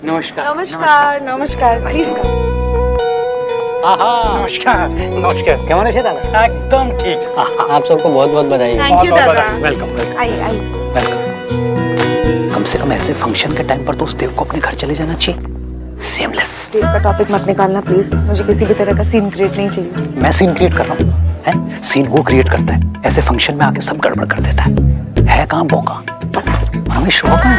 नमस्कार नमस्कार नमस्कार प्लीज कम। नमस्कार नमस्कार केमन আছে দাদা एकदम ठीक आप सबको बहुत बहुत बधाई। थैंक यू दादा। वेलकम आई कम से कम ऐसे फंक्शन के टाइम पर तो उस देव को अपने घर चले जाना चाहिए। सेमलेस। देव का टॉपिक मत निकालना प्लीज, मुझे किसी भी तरह का सीन क्रिएट नहीं चाहिए। मैं सीन क्रिएट कर रहा हूँ है? सीन वो क्रिएट करता है, ऐसे फंक्शन में आके सब गड़बड़ कर देता है कहाँ मौका? हमें शौक है।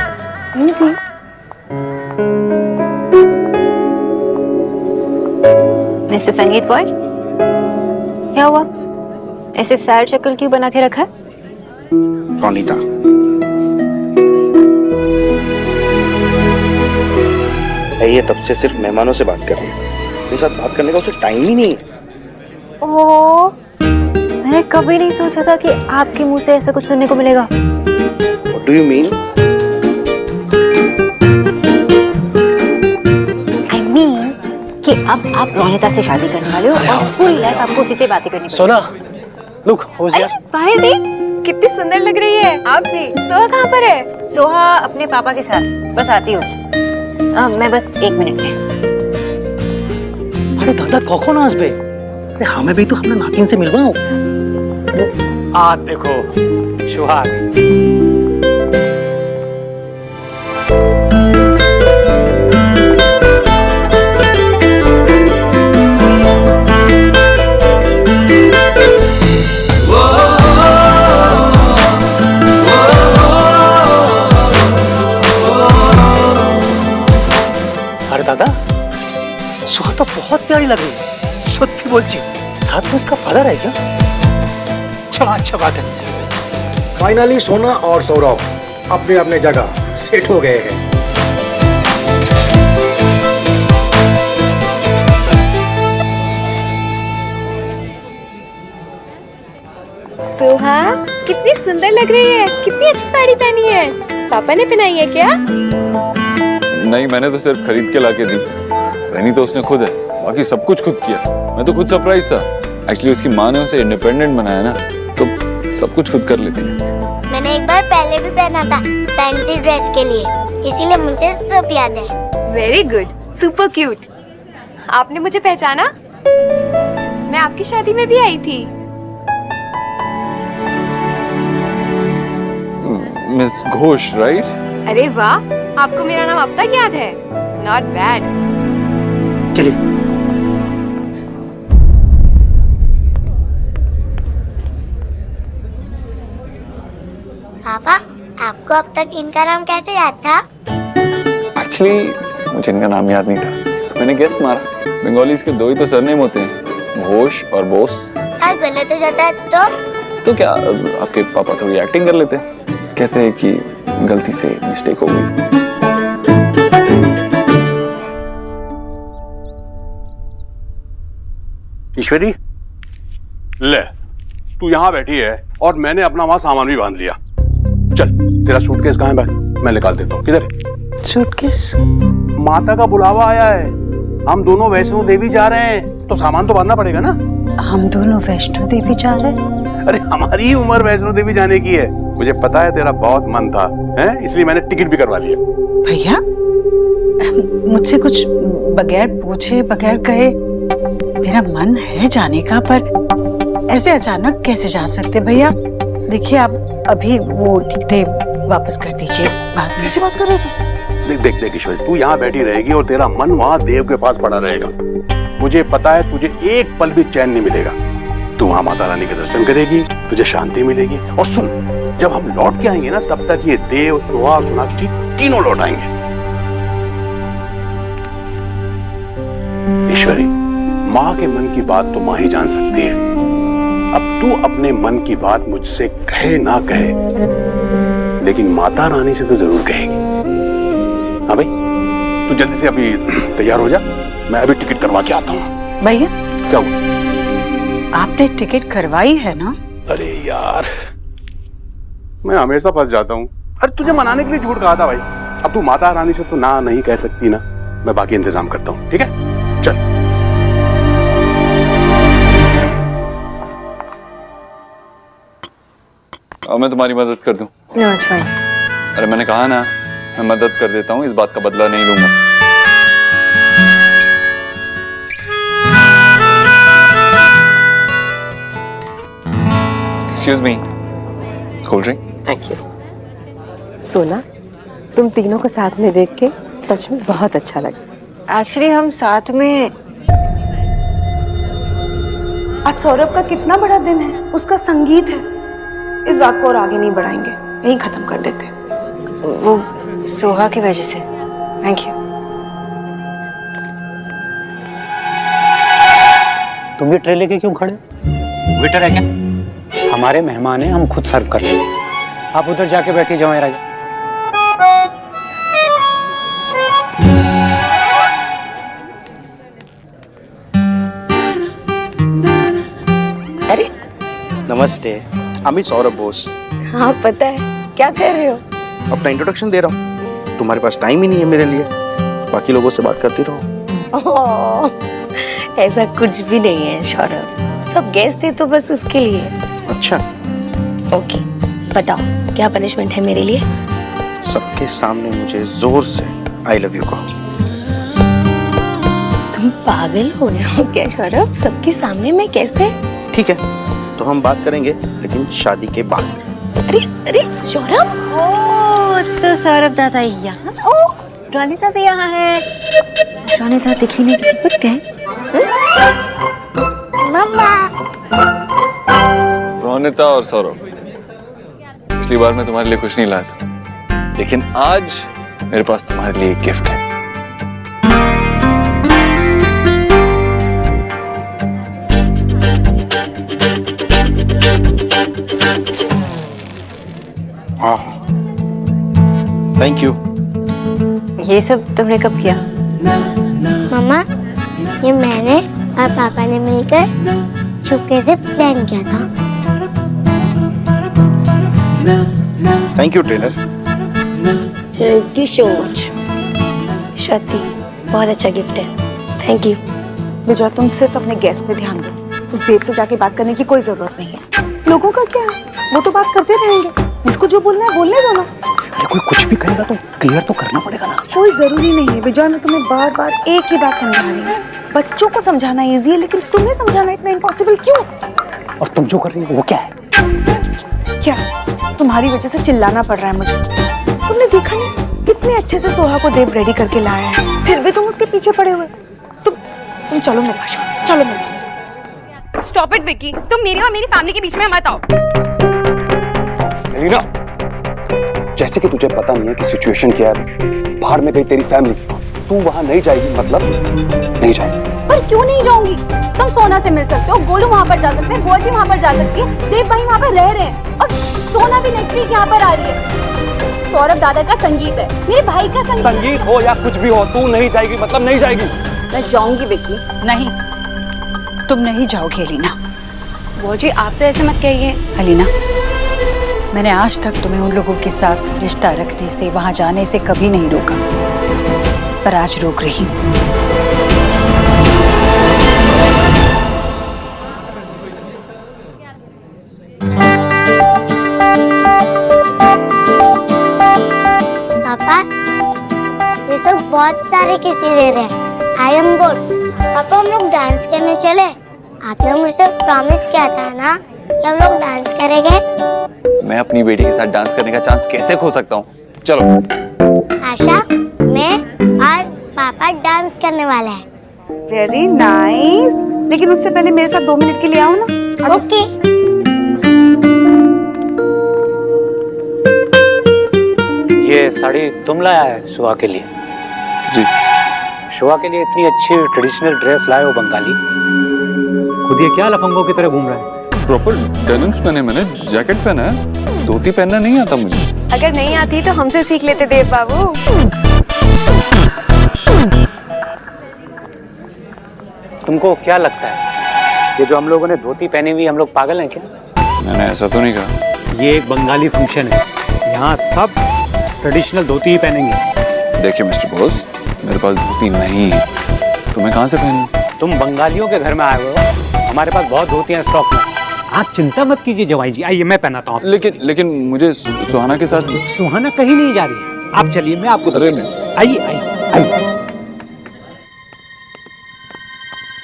मिस्टर संगीत बॉय, क्या हुआ? ऐसे सैड शक्ल क्यों बना के रखा है? रोनीता, ये तब से सिर्फ मेहमानों से बात कर रही है, मेरे साथ बात करने का उसे टाइम ही नहीं है। ओह, मैंने कभी नहीं सोचा था कि आपके मुंह से ऐसा कुछ सुनने को मिलेगा। What do you mean? I mean कि अब आप रोनिता से शादी करने वाले हो और फुल लाइफ आपको उसी से बातें करनी पड़ेगी। सोना लुक हुज हियर। बाहर दी, कितनी सुंदर लग रही है आप भी। सोहा कहाँ पर है? सोहा अपने पापा के साथ, बस आती हो। मैं बस 1 मिनट में। আরে দাদা কখন আসবে? আরে हमें भी तो अपने नातिन से मिलवाओ। आज देखो सुहाग। अरे दादा सुहा तो बहुत प्यारी लग रही है, सत्य बोलची। साथ में उसका फादर है क्या? चलो अच्छा बात है। फाइनली सोना और सौरभ अपने अपने जगह सेट हो गए हैं। सोहा कितनी सुंदर लग रही है, कितनी अच्छी साड़ी पहनी है। पापा ने पहनाई है क्या? नहीं, मैंने तो सिर्फ खरीद के लाके दी। पहनी तो उसने खुद है, बाकी सब कुछ खुद किया। मैं तो खुद सरप्राइज था। एक्चुअली उसकी माँ ने उसे इंडिपेंडेंट बनाया ना, तो सब कुछ खुद कर लेती है। मैंने एक बार पहले भी पहना था फैंसी ड्रेस के लिए, इसीलिए मुझे सब याद है। Very good, super cute. आपने मुझे पहचाना? मैं आपकी शादी में भी आई थी। Miss Ghosh, right? अरे वाह, आपको मेरा नाम अब तक याद है। Not bad. चलिए। पापा, आपको अब तक इनका नाम कैसे याद था? एक्चुअली मुझे इनका नाम याद नहीं था, तो मैंने गेस मारा। बंगालीज के 2 ही तो सरनेम होते हैं, घोष और बोस। और गलत हो जाता है तो क्या, आपके पापा थोड़ी एक्टिंग कर लेते हैं। कहते हैं कि गलती से मिस्टेक हो गई। ईश्वरी, ले तू यहाँ बैठी है और मैंने अपना वहां सामान भी बांध लिया। चल, तेरा सूटकेस कहाँ है भाई? मैं निकाल देता हूँ। किधर है सूटकेस? माता का बुलावा आया है, हम दोनों वैष्णो देवी जा रहे हैं, तो सामान तो बांधना पड़ेगा ना। हम दोनों वैष्णो देवी जा रहे हैं? अरे हमारी ही उम्र वैष्णो देवी जाने की है। मुझे पता है तेरा बहुत मन था, है? इसलिए मैंने टिकट भी करवा लिया। भैया मुझसे कुछ बगैर पूछे बगैर कहे, मेरा मन है जाने का, पर ऐसे अचानक कैसे जा सकते भैया? देखिए आप अभी वो टिकटें वापस कर दीजिए, बाद में। कैसी बात कर रहे थे? देख देख देख ईश्वरी, तू यहाँ बैठी रहेगी और तेरा मन वहाँ देव के पास पड़ा रहेगा। मुझे पता है तुझे एक पल भी चैन नहीं मिलेगा। तू वहाँ माता रानी के दर्शन करेगी, तुझे शांति मिलेगी। और सुन, जब हम लौट के आएंगे ना, तब तक ये देव, सुहा और सोनाक्षी तीनों लौट आएंगे। ईश्वरी, माँ के मन की बात तो माँ ही जान सकती है। अब तू अपने मन की बात मुझसे कहे ना कहे, लेकिन माता रानी से तो जरूर कहेगी। हाँ भाई, तू जल्दी से अभी तैयार हो जा, मैं अभी टिकट करवा के आता हूँ। भैया क्या हुआ? आपने टिकट करवाई है ना? अरे यार, मैं हमेशा फंस जाता हूँ। अरे तुझे मनाने के लिए झूठ कहा था भाई। अब तू माता रानी से तो ना नहीं कह सकती ना, मैं बाकी इंतजाम करता हूँ। ठीक है, चल। और मैं तुम्हारी मदद कर दूं? No, it's fine. अरे मैंने कहा ना, मैं मदद कर देता हूँ, इस बात का बदला नहीं लूंगा। Excuse me, cold drink. Thank you. सोना, तुम तीनों को साथ में देख के सच में बहुत अच्छा लगा। एक्चुअली हम साथ में आज सौरभ का कितना बड़ा दिन है, उसका संगीत है। इस बात को और आगे नहीं बढ़ाएंगे, यहीं खत्म कर देते हैं। वो सोहा की वजह से। Thank you. तुम ये ट्रे लेके क्यों खड़े? वेटर है क्या? हमारे मेहमान हैं, हम खुद सर्व कर लेंगे। आप उधर जाके बैठे जाओ राजा। अरे नमस्ते, अमित सौरभ बोस। हाँ पता है, क्या कर रहे हो? अपना इंट्रोडक्शन दे रहा हूँ। तुम्हारे पास टाइम ही नहीं है मेरे लिए, बाकी लोगों से बात करती रहो। ओह, ऐसा कुछ भी नहीं है सौरभ, सब गेस्ट थे तो बस उसके लिए। अच्छा, ओके, बताओ क्या पनिशमेंट है मेरे लिए? सबके सामने मुझे जोर से आई लव यू कहो। तुम पागल हो गए हो क्या सौरभ? सबके सामने मैं कैसे? ठीक है, तो हम बात करेंगे, लेकिन शादी के बाद। अरे अरे सौरभ, ओ तो सौरभ दादा यहाँ। ओ रोनिता भी यहाँ है। रोनिता दिखी नहीं, कुछ गए? मम्मा। रोनिता और सौरभ, पिछली बार मैं तुम्हारे लिए कुछ नहीं लाया था, लेकिन आज मेरे पास तुम्हारे लिए एक गिफ्ट है। हाँ, थैंक यू। ये सब तुमने कब किया? मम्मा, ये मैंने और पापा ने मिलकर चुपके से प्लान किया था। Thank you trainer. Thank you so much. शक्ति, बहुत अच्छा गिफ्ट है, थैंक यू। विजय, तुम सिर्फ अपने गेस्ट पे ध्यान दो, उस देव से जाके बात करने की कोई जरूरत नहीं है। लोगों का क्या, वो तो बात करते रहेंगे, जिसको जो बोलना है बोलने दो ना। अरे कोई कुछ भी कहेगा तो क्लियर तो करना पड़ेगा ना। कोई जरूरी नहीं है विजय, मैं तुम्हें बार बार एक ही बात समझा रही हूँ। बच्चों को समझाना इजी है, लेकिन तुम्हें समझाना इतना इम्पॉसिबल क्यों? और तुम जो कर रही हो वो क्या है? क्या तुम्हारी वजह से चिल्लाना पड़ रहा है मुझे? तुमने देखा नहीं कितने अच्छे से सोहा को देव रेडी करके लाया है, फिर भी तुम उसके पीछे पड़े हुए। तुम चलो मेरे साथ, चलो मेरे साथ। स्टॉप इट विकी, तुम मेरी और मेरी फैमिली के बीच में मत आओ। एलिना, जैसे कि तुझे पता नहीं है कि सिचुएशन क्या है, बाहर में गई तेरी फैमिली, तू वहां नहीं जाएगी मतलब नहीं जाएगी। पर क्यों नहीं जाऊंगी? तुम सोना से मिल सकते हो, गोलू वहाँ पर जा सकते हैं, बुआ जी वहाँ पर जा सकती है, देव भाई वहाँ पर रह रहे हैं, और सोना भी नेक्स्ट वीक यहाँ पर आ रही है। सौरभ दादा का संगीत है, मेरे भाई का संगीत हो या कुछ भी हो, तू नहीं जाएगी मतलब नहीं जाएगी। मैं जाऊंगी विक्की। नहीं, तुम नहीं जाओगी अलीना। बुआ जी आप तो ऐसे मत कहिए। अलीना, मैंने आज तक तुम्हें उन लोगों के साथ रिश्ता रखने से, वहां जाने से कभी नहीं रोका, पर आज रोक रही हूं। पापा, ये सब बहुत सारे किसी दे रहे हैं। I am board. पापा, हम लोग डांस करने चले? आपने मुझसे प्रॉमिस किया था ना कि हम लोग डांस करेंगे। मैं अपनी बेटी के साथ डांस करने का चांस कैसे खो सकता हूँ? चलो। आशा, मैं और पापा डांस करने वाले हैं। वेरी नाइस, लेकिन उससे पहले मेरे साथ 2 मिनट के लिए आओ ना। ओके। ये साड़ी तुम लाया है सुहा के लिए? जी। सुहा के लिए इतनी अच्छी ट्रेडिशनल ड्रेस लाए हो बंगाली, खुद ये क्या लफंगों की तरह घूम रहा है? प्रॉपर डेनिम्स पहने, मैंने जैकेट पहना है, धोती पहनना नहीं आता मुझे। अगर नहीं आती तो हमसे सीख लेते देव बाबू। तुमको क्या लगता है ये जो हम लोगों ने धोती पहनी हुई, हम लोग पागल हैं क्या? मैंने ऐसा तो नहीं कहा। ये एक बंगाली फंक्शन है, यहाँ सब ट्रेडिशनल धोती ही पहनेंगे। देखिए मिस्टर बॉस, मेरे पास धोती नहीं है, तुम्हें कहाँ से पहनूं? तुम बंगालियों के घर में आए हुए हो, हमारे पास बहुत धोतियां स्टॉक में। आप चिंता मत कीजिए जवाई जी, आइए मैं पहनाता हूँ। लेकिन मुझे सुहाना के साथ। सुहाना कहीं नहीं जा रही है, आप चलिए मैं आपको अरे नहीं, आइए आइए आइए।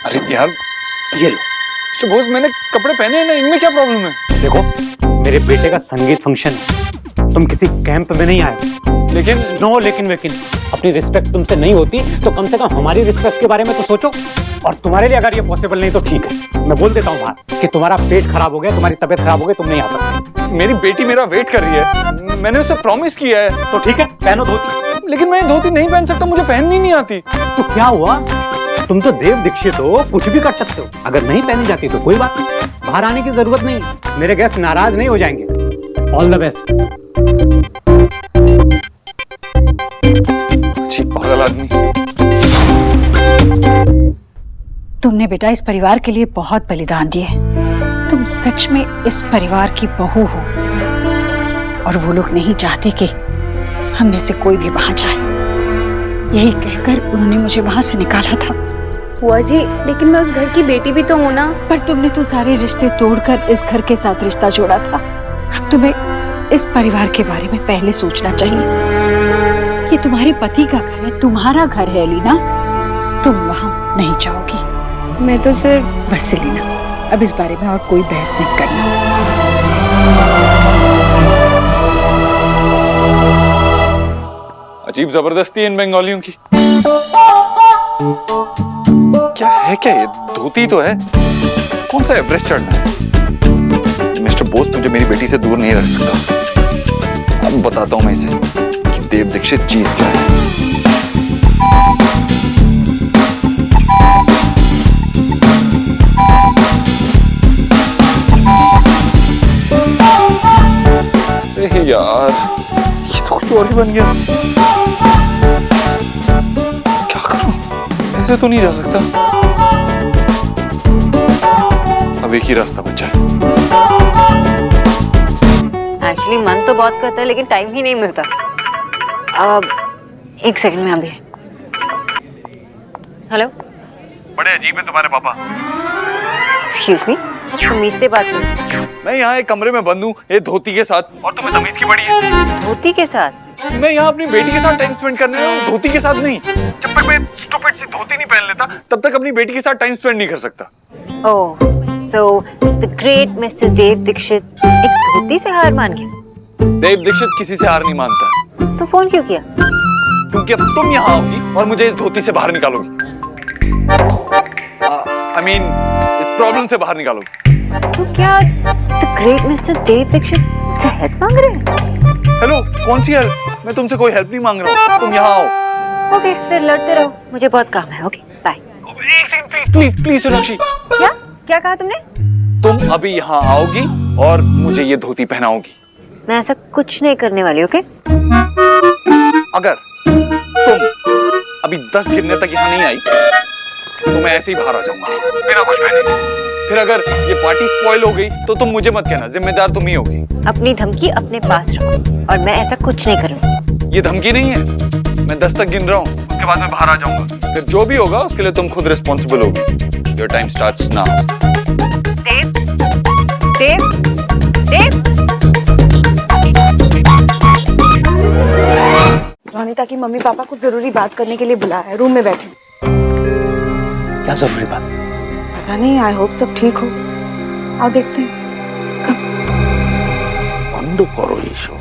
अरे यार, ये लो, मिस्टर बोस, मैंने कपड़े पहने हैं ना, इनमें क्या प्रॉब्लम है? देखो, मेरे बेटे का संगीत फंक्शन है, तुम किसी कैंप में नहीं आए। लेकिन नो लेकिन वेकिन, अपनी रिस्पेक्ट तुमसे नहीं होती तो कम से कम हमारी रिस्पेक्ट के बारे में तो सोचो। और तुम्हारे लिए अगर ये पॉसिबल नहीं तो ठीक है, मैं बोल देता हूँ बाहर कि तुम्हारा पेट खराब हो गया, तुम्हारी तबीयत खराब हो गई, तुम नहीं आ सकते। मेरी बेटी मेरा वेट कर रही है, मैंने उसे प्रॉमिस किया है। तो ठीक है, पहनो धोती। लेकिन मैं धोती नहीं पहन सकता, मुझे पहननी नहीं आती। तो क्या हुआ, तुम तो देव दीक्षित हो, कुछ भी कर सकते हो। अगर नहीं पहनी जाती तो कोई बात नहीं, बाहर आने की जरूरत नहीं, मेरे गेस्ट नाराज नहीं हो जाएंगे। All the best. अच्छी पागल आदमी। तुमने बेटा इस परिवार के लिए बहुत बलिदान दिए हैं। तुम सच में इस परिवार की बहू हो और वो लोग नहीं चाहते कि हम में से कोई भी वहां जाए। यही कहकर उन्होंने मुझे वहां से निकाला था। बुआ जी, लेकिन मैं उस घर की बेटी भी तो हूँ ना। पर तुमने तो सारे रिश्ते तोड़कर इस घर के साथ रिश्ता जोड़ा था। अब तुम्हें इस परिवार के बारे में पहले सोचना चाहिए। ये तुम्हारे पति का घर है, तुम्हारा घर है लीना, तुम वहां नहीं जाओगी। मैं तो सिर्फ बस लीना, अब इस बारे में और कोई बहस नहीं करना। अजीब जबरदस्ती है इन बंगालियों की। क्या है, क्या ये धोती तो है, कौन सा एवरेस्ट चढ़ना है? मिस्टर बोस मुझे मेरी बेटी से दूर नहीं रख सकता। अब बताता हूं मैं इसे कि देव दीक्षित चीज क्या है। यार, ये तो कुछ और ही बन गया। क्या करूं, ऐसे तो नहीं जा सकता। अब एक ही रास्ता बचा है। एक्चुअली मन तो बहुत करता है लेकिन टाइम ही नहीं मिलता। अब एक सेकंड में अभी। हेलो, बड़े अजीब है तुम्हारे पापा। एक्सक्यूज मी, तमीज से बात करो। मैं यहाँ एक कमरे में बंद हूँ, ये धोती के साथ, और तुम्हें तमीज की बड़ी है। धोती के साथ? मैं यहाँ अपनी बेटी के साथ टाइम स्पेंड करने आया हूँ, धोती के साथ नहीं। जब तक मैं स्टूपिड सी धोती नहीं पहन लेता, तब तक अपनी बेटी के साथ टाइम स्पेंड नहीं कर सकता। ओह, सो द ग्रेट मिस्टर देव दीक्षित एक धोती से हार मान गया? देव दीक्षित किसी से हार नहीं मानता। तो फोन क्यों किया? क्योंकि अब तुम यहाँ आओगी और मुझे इस धोती से बाहर निकालोगी। I mean, इस प्रॉब्लम से बाहर निकालोगी। तो क्या द ग्रेट मिस्टर देव दीक्षित मुझसे हेल्प मांग रहे हैं? हेलो, कौन सी हेल्प? मैं तुमसे कोई हेल्प नहीं मांग रहा हूँ, तुम यहाँ आओ। ओके, फिर लड़ते रहो, मुझे बहुत काम है। Okay, bye. एक second please please please Sonakshi. क्या क्या कहा तुमने? तुम अभी यहाँ आओगी और मुझे ये धोती पहनाओगी। मैं ऐसा कुछ नहीं करने वाली। ओके, अगर तुम अभी 10 गिरने तक यहाँ नहीं आई तो मैं ऐसे ही बाहर आ जाऊंगा बिना कुछ पहने। फिर अगर ये पार्टी स्पॉइल हो गई तो तुम मुझे मत कहना, जिम्मेदार तुम ही होगी। अपनी धमकी अपने पास रखो और मैं ऐसा कुछ नहीं करूँगी। ये धमकी नहीं है, मैं 10 तक गिन रहा हूँ, उसके बाद मैं बाहर आ जाऊंगा। फिर जो भी होगा उसके लिए तुम खुद रिस्पॉन्सिबल होगी। Your time starts now. Dev, Dev, Dev. Ronita की मम्मी पापा कुछ जरूरी बात करने के लिए बुलाया है, रूम में बैठे। क्या जरूरी बात? पता नहीं, आई होप सब ठीक हो। आओ देखते हैं। बंद करो ये शो।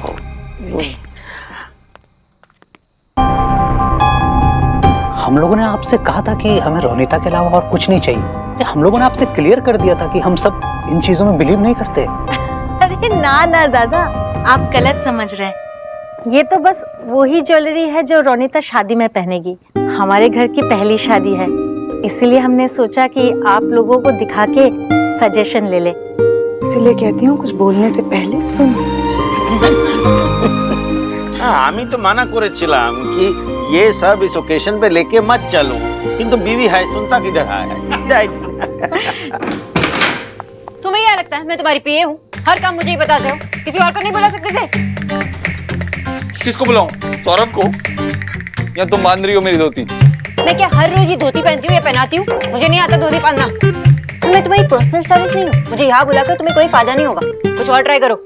हम लोगों ने आपसे कहा था कि हमें रोनिता के अलावा और कुछ नहीं चाहिए। हम लोगों ने आपसे क्लियर कर दिया था कि हम सब इन चीजों में बिलीव नहीं करते। अरे ना ना दादा, आप गलत समझ रहे हैं। ये तो बस वही ज्वेलरी है जो रोनिता शादी में पहनेगी। हमारे घर की पहली शादी है, इसीलिए हमने सोचा कि आप लोगों को दिखा के सजेशन ले ले। इसीलिए कहती हूँ कुछ बोलने से पहले सुनो। আমি তো মানা করেছিলাম कि ये सब इस ओकेशन पे लेके मत चलो, किंतु बीवी है सुनता किधर है। तुम्हें क्या लगता है मैं तुम्हारी पीए हूँ? हर काम मुझे ही बताते हो, किसी और को नहीं बुला सकते थे? किसको बुलाऊं? सौरभ को? या तुम बांध रही हो मेरी धोती? मैं क्या हर रोज ही धोती पहनती हूँ या पहनाती हूँ? मुझे नहीं आता धोती पहनना। मैं तुम्हारी पर्सनल स्टाइलिस्ट नहीं हूँ, मुझे यहाँ बुलाकर तुम्हें कोई फायदा नहीं होगा। कुछ और ट्राई करो।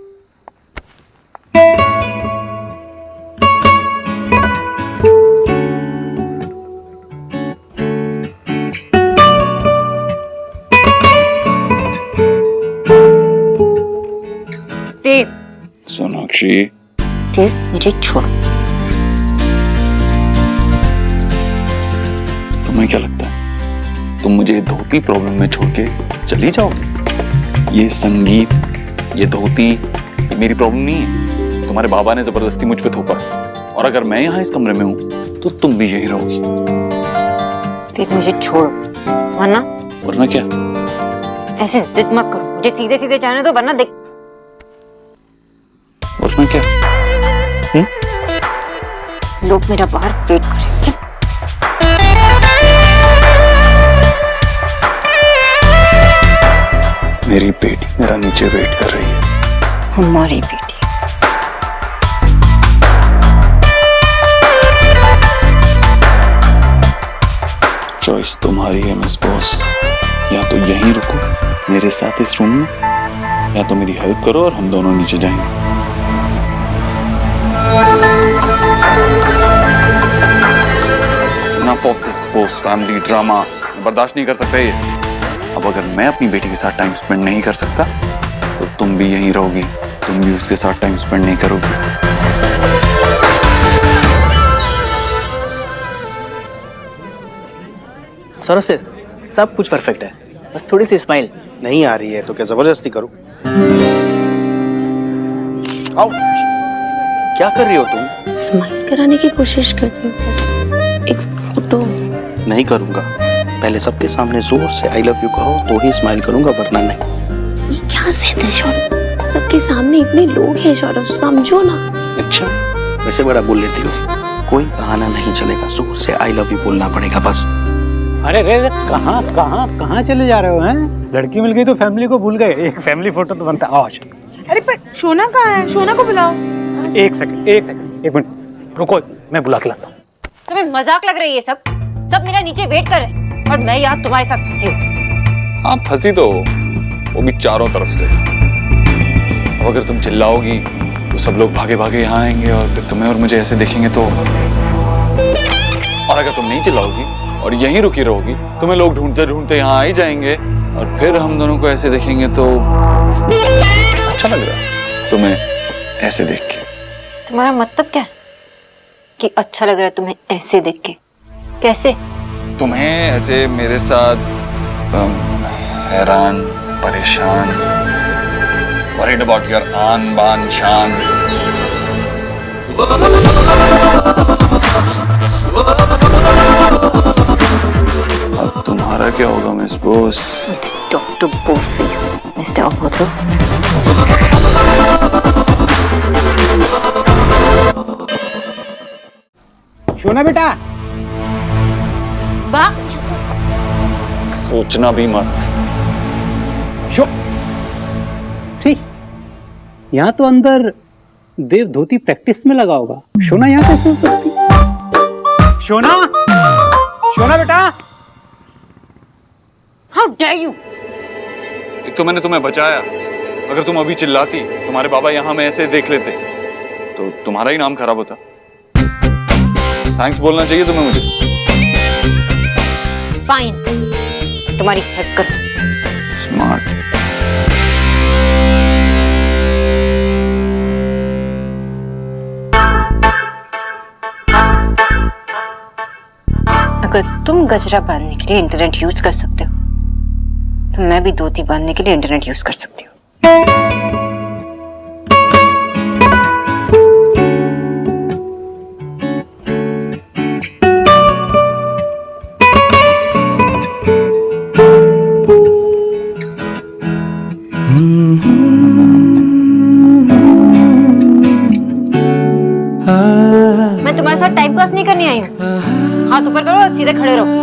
नेक्स्ट्री। देव मुझे छोड़ो। तुम्हें क्या लगता है तुम मुझे धोती प्रॉब्लम में छोड़ के चली जाओगे? ये संगीत, ये धोती, ये मेरी प्रॉब्लम नहीं है। तुम्हारे बाबा ने जबरदस्ती मुझ पे थोपा, और अगर मैं यहाँ इस कमरे में हूँ तो तुम भी यही रहोगी। देव मुझे छोड़ो, वरना क्या? ऐसे जिद मत करो, मुझे सीधे सीधे जाने दो, वरना देख। वरना क्या? लोग मेरा बाहर वेट करेंगे। मेरी बेटी मेरा नीचे वेट कर रही है। हमारी बेटी। चॉइस तुम्हारी है मिस बॉस। या तो यहीं रुको मेरे साथ इस रूम में, या तो मेरी हेल्प करो और हम दोनों नीचे जाएंगे। Enough of this boss family drama, बर्दाश्त नहीं कर सकता ये। अब अगर मैं अपनी बेटी के साथ टाइम स्पेंड नहीं कर सकता तो तुम भी यहीं रहोगी, तुम भी उसके साथ टाइम स्पेंड नहीं करोगी। सौरभ से सब कुछ परफेक्ट है, बस थोड़ी सी स्माइल नहीं आ रही है तो क्या जबरदस्ती करूं? आओ, क्या कर रही हो तुम? स्माइल कराने की कोशिश कर रही हूँ बस। एक फोटो। नहीं करूंगा, पहले सबके सामने जोर से आई लव यू कहो तो ही स्माइल करूंगा, वरना नहीं। ये क्या जिद है सौरभ? सबके सामने इतने लोग हैं सौरभ, समझो ना। अच्छा, वैसे बड़ा बोल लेती हो। कोई बहाना नहीं चलेगा, जोर से आई लव यू बोलना पड़ेगा बस। अरे रे कहाँ कहाँ कहाँ चले जा रहे हो हैं? लड़की मिल गई तो फैमिली को भूल गए। एक फैमिली फोटो तो बनता है। आओ। अरे पर शोना कहाँ है? शोना को बुलाओ। एक सेकंड, एक मिनट रुको, मैं बुला के लाता हूँ। तुम्हें मजाक लग रही है? सब मेरा नीचे वेट कर रहे हैं और मैं यहाँ तुम्हारे साथ फंसी हूँ। हाँ फंसी तो वो भी चारों तरफ से। अब अगर तुम चिल्लाओगी तो सब लोग भागे भागे यहाँ आएंगे और फिर तुम्हें और मुझे ऐसे देखेंगे तो, और अगर तुम नहीं चिल्लाओगी और यहीं रुकी रहोगी तुम्हें लोग ढूंढते ढूंढते यहाँ आ ही जाएंगे और फिर हम दोनों को ऐसे देखेंगे तो अच्छा लग रहा है तुम्हें ऐसे देख के? तुम्हारा मतलब क्या है कि अच्छा लग रहा है तुम्हें ऐसे देख के? कैसे? तुम्हें ऐसे मेरे साथ हैरान, परेशान, वरीड अबाउट योर आन बान शान। अब तुम्हारा क्या होगा miss Bose? Doctor Bose for you mister अभद्र। शोना बेटा, सोचना भी मत। शो ठीक, यहाँ तो अंदर देव धोती प्रैक्टिस में लगा होगा। शोना यहाँ कैसे हो सकती? शोना, शोना बेटा। How dare you! एक तो मैंने तुम्हें बचाया, अगर तुम अभी चिल्लाती तुम्हारे बाबा यहाँ में ऐसे देख लेते तो तुम्हारा ही नाम खराब होता। थैंक्स बोलना चाहिए तुम्हें मुझे। फाइन, तुम्हारी हेल्प कर। स्मार्ट। अगर तुम गजरा बांधने के लिए इंटरनेट यूज कर सकते हो तो मैं भी धोती बांधने के लिए इंटरनेट यूज कर सकती हूँ। मैं तुम्हारे साथ टाइम पास नहीं करने आई हूँ। हाथ ऊपर करो और सीधे खड़े रहो।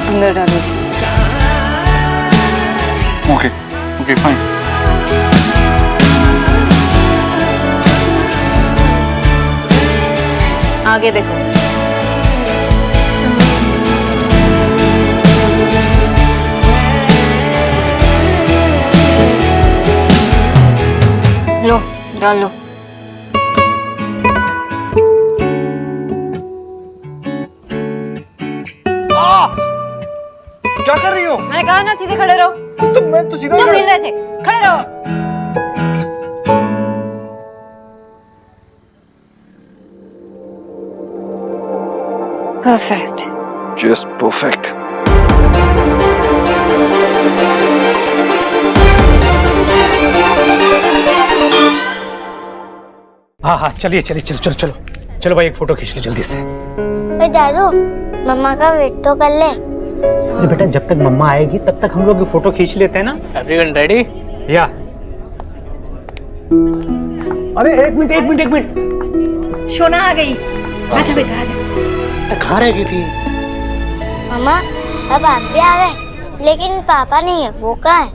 अंदर डालो इसे। Okay okay fine. आगे देखो। लो डाल लो। क्या कर रही हो? मैंने कहा ना सीधे खड़े रहो। तो मैं तो सीधा तुम मिल रहे थे, खड़े रहो। परफेक्ट। Just perfect. हाँ हाँ चलिए चलिए चलो चलो चलो चलो भाई, एक फोटो खींच लो जल्दी से। दादू मम्मा का वेट तो कर ले। अरे बेटा, जब तक मम्मा आएगी तब तक हम लोग फोटो खींच लेते हैं ना। Everyone ready? या अरे एक मिनट। सोना आ गई। आजा बेटा आजा। कहाँ रह गई थी? मम्मा अब आप भी आ गए, लेकिन पापा नहीं है, वो कहाँ है?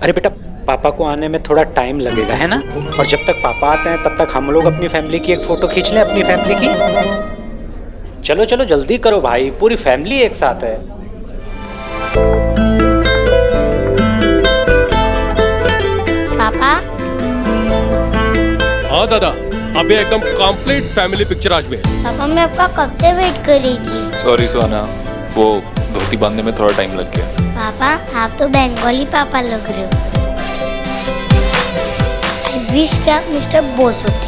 अरे बेटा, पापा को आने में थोड़ा टाइम लगेगा है ना, और जब तक पापा आते हैं तब तक हम लोग अपनी फैमिली की एक फोटो खींच लें, अपनी फैमिली की। चलो चलो जल्दी करो भाई, पूरी फैमिली एक साथ है। पापा। हाँ दादा, अभी एकदम कंप्लीट फैमिली पिक्चर आज में है। पापा मैं आपका कब से वेट कर रही थी। सॉरी सोना, वो धोती बांधने में थोड़ा टाइम लग गया। पापा आप तो बंगाली पापा लग रहे हो। आई विश कि आप मिस्टर बोस होते।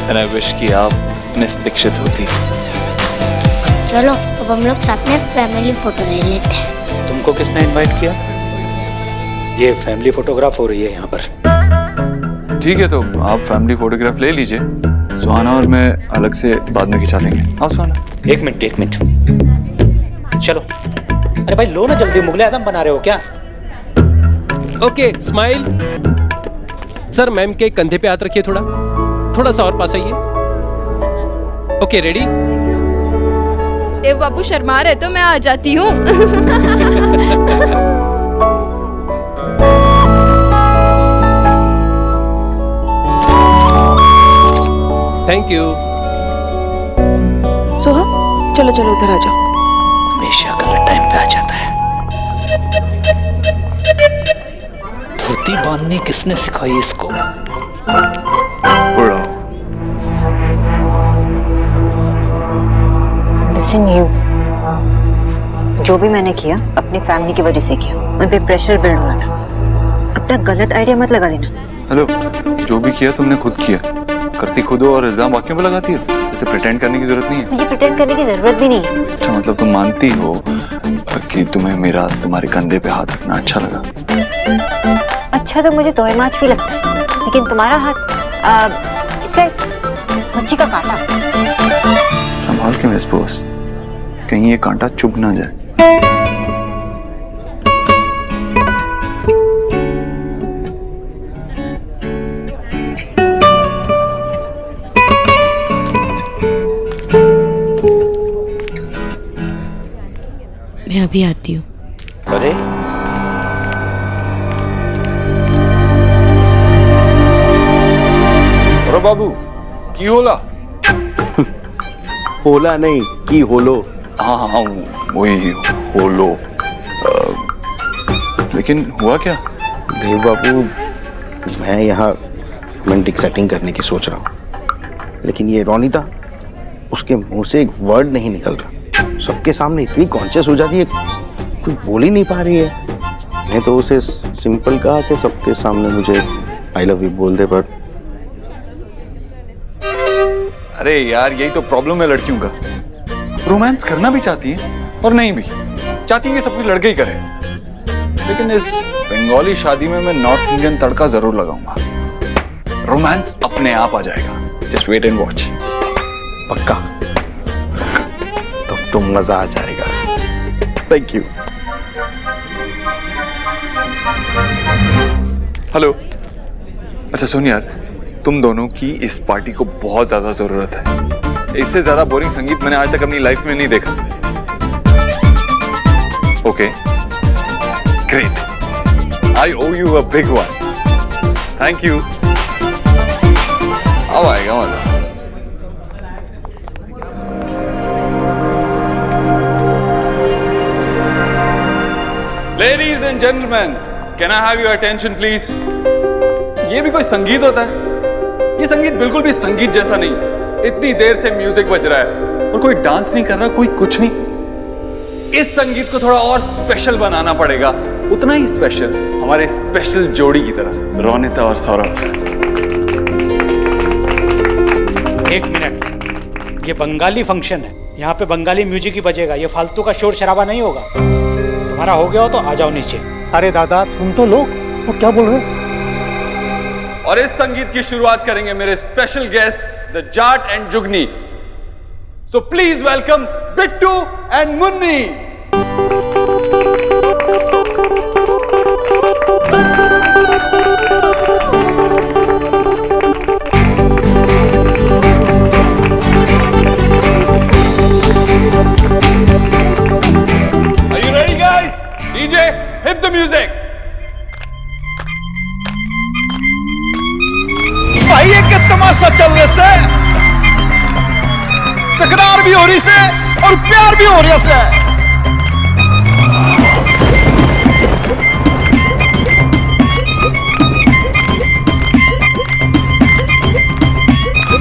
एंड आई विश कि आप मिस दीक्षित होती। चलो अब हम लोग साथ में फैमिली फोटो ले लेते हैं। तुमको किसने इनवाइट किया? ये फैमिली फोटोग्राफ हो रही है यहाँ पर। ठीक है, तो आप फैमिली फोटोग्राफ ले लीजिए, सुहाना और मैं अलग से बाद में खिंचा लेंगे। हाँ सुहाना। एक मिनट चलो। अरे भाई लो ना जल्दी, मुगले आजम बना रहे हो क्या? Okay smile. सर मैम के कंधे पे हाथ रखिए, थोड़ा सा और पास आइए। Okay ready? देव बाबू शर्मा रहे तो मैं आ जाती हूँ। Thank you. सोहा चलो चलो उधर आ जाओ। हमेशा गलत टाइम पे आ जाता है। धोती बांधनी किसने सिखाई इसको? Listen you, जो भी मैंने किया अपनी फैमिली की वजह से किया, उन पे प्रेशर बिल्ड हो रहा था। अपना गलत आइडिया मत लगा लेना। हेलो, जो भी किया तुमने खुद किया, करती खुद हो और इल्जाम बाकियों पे लगाती हो। इसे प्रिटेंड करने की जरूरत नहीं है। मुझे प्रिटेंड करने की जरूरत भी नहीं है। अच्छा, मतलब तुम मानती हो कि तुम्हें मेरा तुम्हारे कंधे पे हाथ रखना अच्छा लगा? अच्छा तो मुझे तोयमाच भी लगता है, लेकिन तुम्हारा हाथ इससे मच्छी का कांटा। संभाल के मिस बॉस, कहीं ये कांटा चुभ ना जाए। मैं अभी आती हूँ। अरे अरे बाबू की होला? होला नहीं की होलो। हाँ हाँ वही होलो। लेकिन हुआ क्या? देव बाबू, मैं यहाँ रोमांटिक सेटिंग करने की सोच रहा हूँ, लेकिन ये रोनिता, उसके मुंह से एक वर्ड नहीं निकल रहा। सबके सामने इतनी कॉन्शियस हो जाती है, कुछ बोल ही नहीं पा रही है। मैं तो उसे सिंपल कहा कि सबके सामने मुझे आई लव यू बोल दे, पर अरे यार यही तो प्रॉब्लम है लड़कियों का। रोमांस करना भी चाहती है और नहीं भी चाहती है कि सब कुछ लड़के ही करें। लेकिन इस बंगाली शादी में मैं नॉर्थ इंडियन तड़का जरूर लगाऊंगा। रोमांस अपने आप आ जाएगा। Just wait and watch. पक्का? तब तो मजा आ जाएगा। Thank you. हेलो। अच्छा सुन यार, तुम दोनों की इस पार्टी को बहुत ज्यादा जरूरत है। इससे ज्यादा बोरिंग संगीत मैंने आज तक अपनी लाइफ में नहीं देखा। Okay great, I owe you a big one. Thank you. अब आएगा मजा। Ladies and gentleman, can I have your attention please? ये भी कोई संगीत होता है? ये संगीत बिल्कुल भी संगीत जैसा नहीं। इतनी देर से म्यूजिक बज रहा है और कोई डांस नहीं कर रहा, कोई कुछ नहीं। इस संगीत को थोड़ा और स्पेशल बनाना पड़ेगा, उतना ही स्पेशल हमारे स्पेशल जोड़ी की तरह, रोनिता और सौरभ। एक मिनट, ये बंगाली फंक्शन है, यहाँ पे बंगाली म्यूजिक ही बजेगा, ये फालतू का शोर शराबा नहीं होगा। तुम्हारा हो गया हो तो आ जाओ नीचे। अरे दादा सुन तो लो, वो क्या बोल रहे हो? और इस संगीत की शुरुआत करेंगे मेरे special guest the Jat and Jugni. So please welcome Bittu and Munni. Are you ready guys? DJ, hit the music. भाई ये क्या तमाशा चल रहा से? तकरार भी हो रही से और प्यार भी हो रहा से।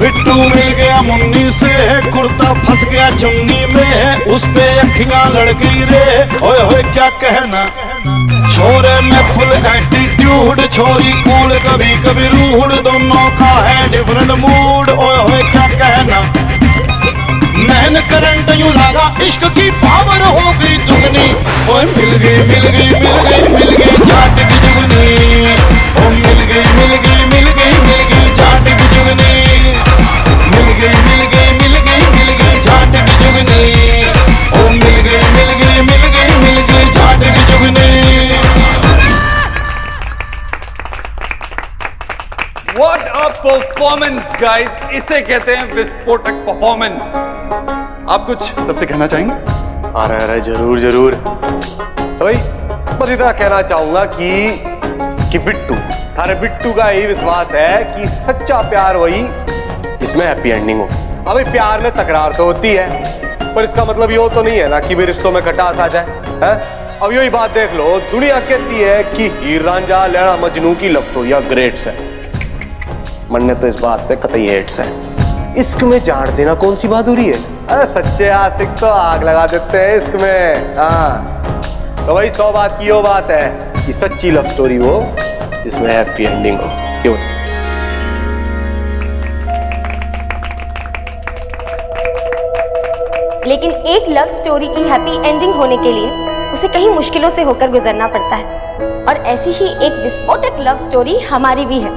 बिट्टू मिल गया मुन्नी से, कुर्ता फंस गया चुन्नी में, उस पे अखियां लड़ गई रे, ओए होए क्या कहना। छोरे में फुल एटीट्यूड, छोरी कूल कभी कभी रूड, दोनों का है डिफरेंट मूड, ओए होए क्या कहना। मैन करंट यूं लगा, इश्क की पावर हो गई दुगनी, ओए मिल गई मिल गई मिल गई मिल गई जाट की जुगनी, ओ मिल गई मिल गई मिल गई मिल गई जाट की जुगनी, मिल गई मिल गई मिल गई मिल गई जाट की जुगनी, ओ मिल गई मिल गई मिल गई मिल गई जाट की जुगनी। What a performance guys, इसे कहते हैं विस्फोटक परफॉर्मेंस। आप कुछ सबसे कहना चाहेंगे? अरे जरूर जरूर। तो भाई बस इतना कहना चाहूंगा कि बिट्टू, थारे बिट्टू का यही विश्वास है कि सच्चा प्यार वही इसमें हैप्पी एंडिंग हो। अब भाई प्यार में तकरार तो होती है, पर इसका मतलब ये तो नहीं है ना कि भी रिश्तों में खटास आ जाए, है? अब यही बात देख लो, दुनिया कहती है कि हीर रांझा लैला मजनू की लव स्टोरी ग्रेट्स है, मन्ने तो इस बात से कतई हेट्स है। इश्क में जान देना कौन सी बहादुरी है? अरे सच्चे आशिक तो आग लगा देते हैं इश्क में। हाँ तो भाई 100 बात की वो बात है कि सच्ची लव स्टोरी हो जिसमें हैप्पी एंडिंग हो। क्यों? लेकिन एक लव स्टोरी की हैप्पी एंडिंग होने के लिए उसे कई मुश्किलों से होकर गुजरना पड़ता है, और ऐसी ही एक विस्फोटक लव स्टोरी हमारी भी है।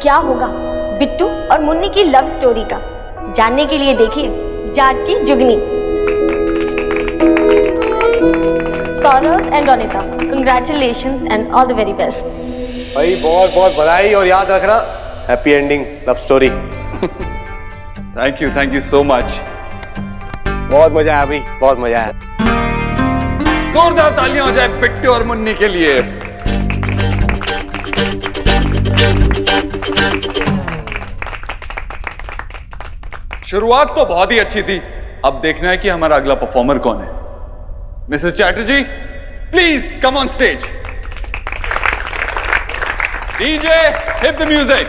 क्या होगा बिट्टू और मुन्नी की लव स्टोरी का, जानने के लिए देखिए जाट की Jugni. Saurabh and Ronita, congratulations and all the very best. भाई बहुत बहुत बधाई, और याद रखना happy ending love story. Thank you so much. बहुत मजा आया भाई, बहुत मजा आया। जोरदार तालियां हो जाए बिट्टू और मुन्नी के लिए। शुरुआत तो बहुत ही अच्छी थी, अब देखना है कि हमारा अगला परफॉर्मर कौन है। Mrs Chatterjee please come on stage. DJ hit the music.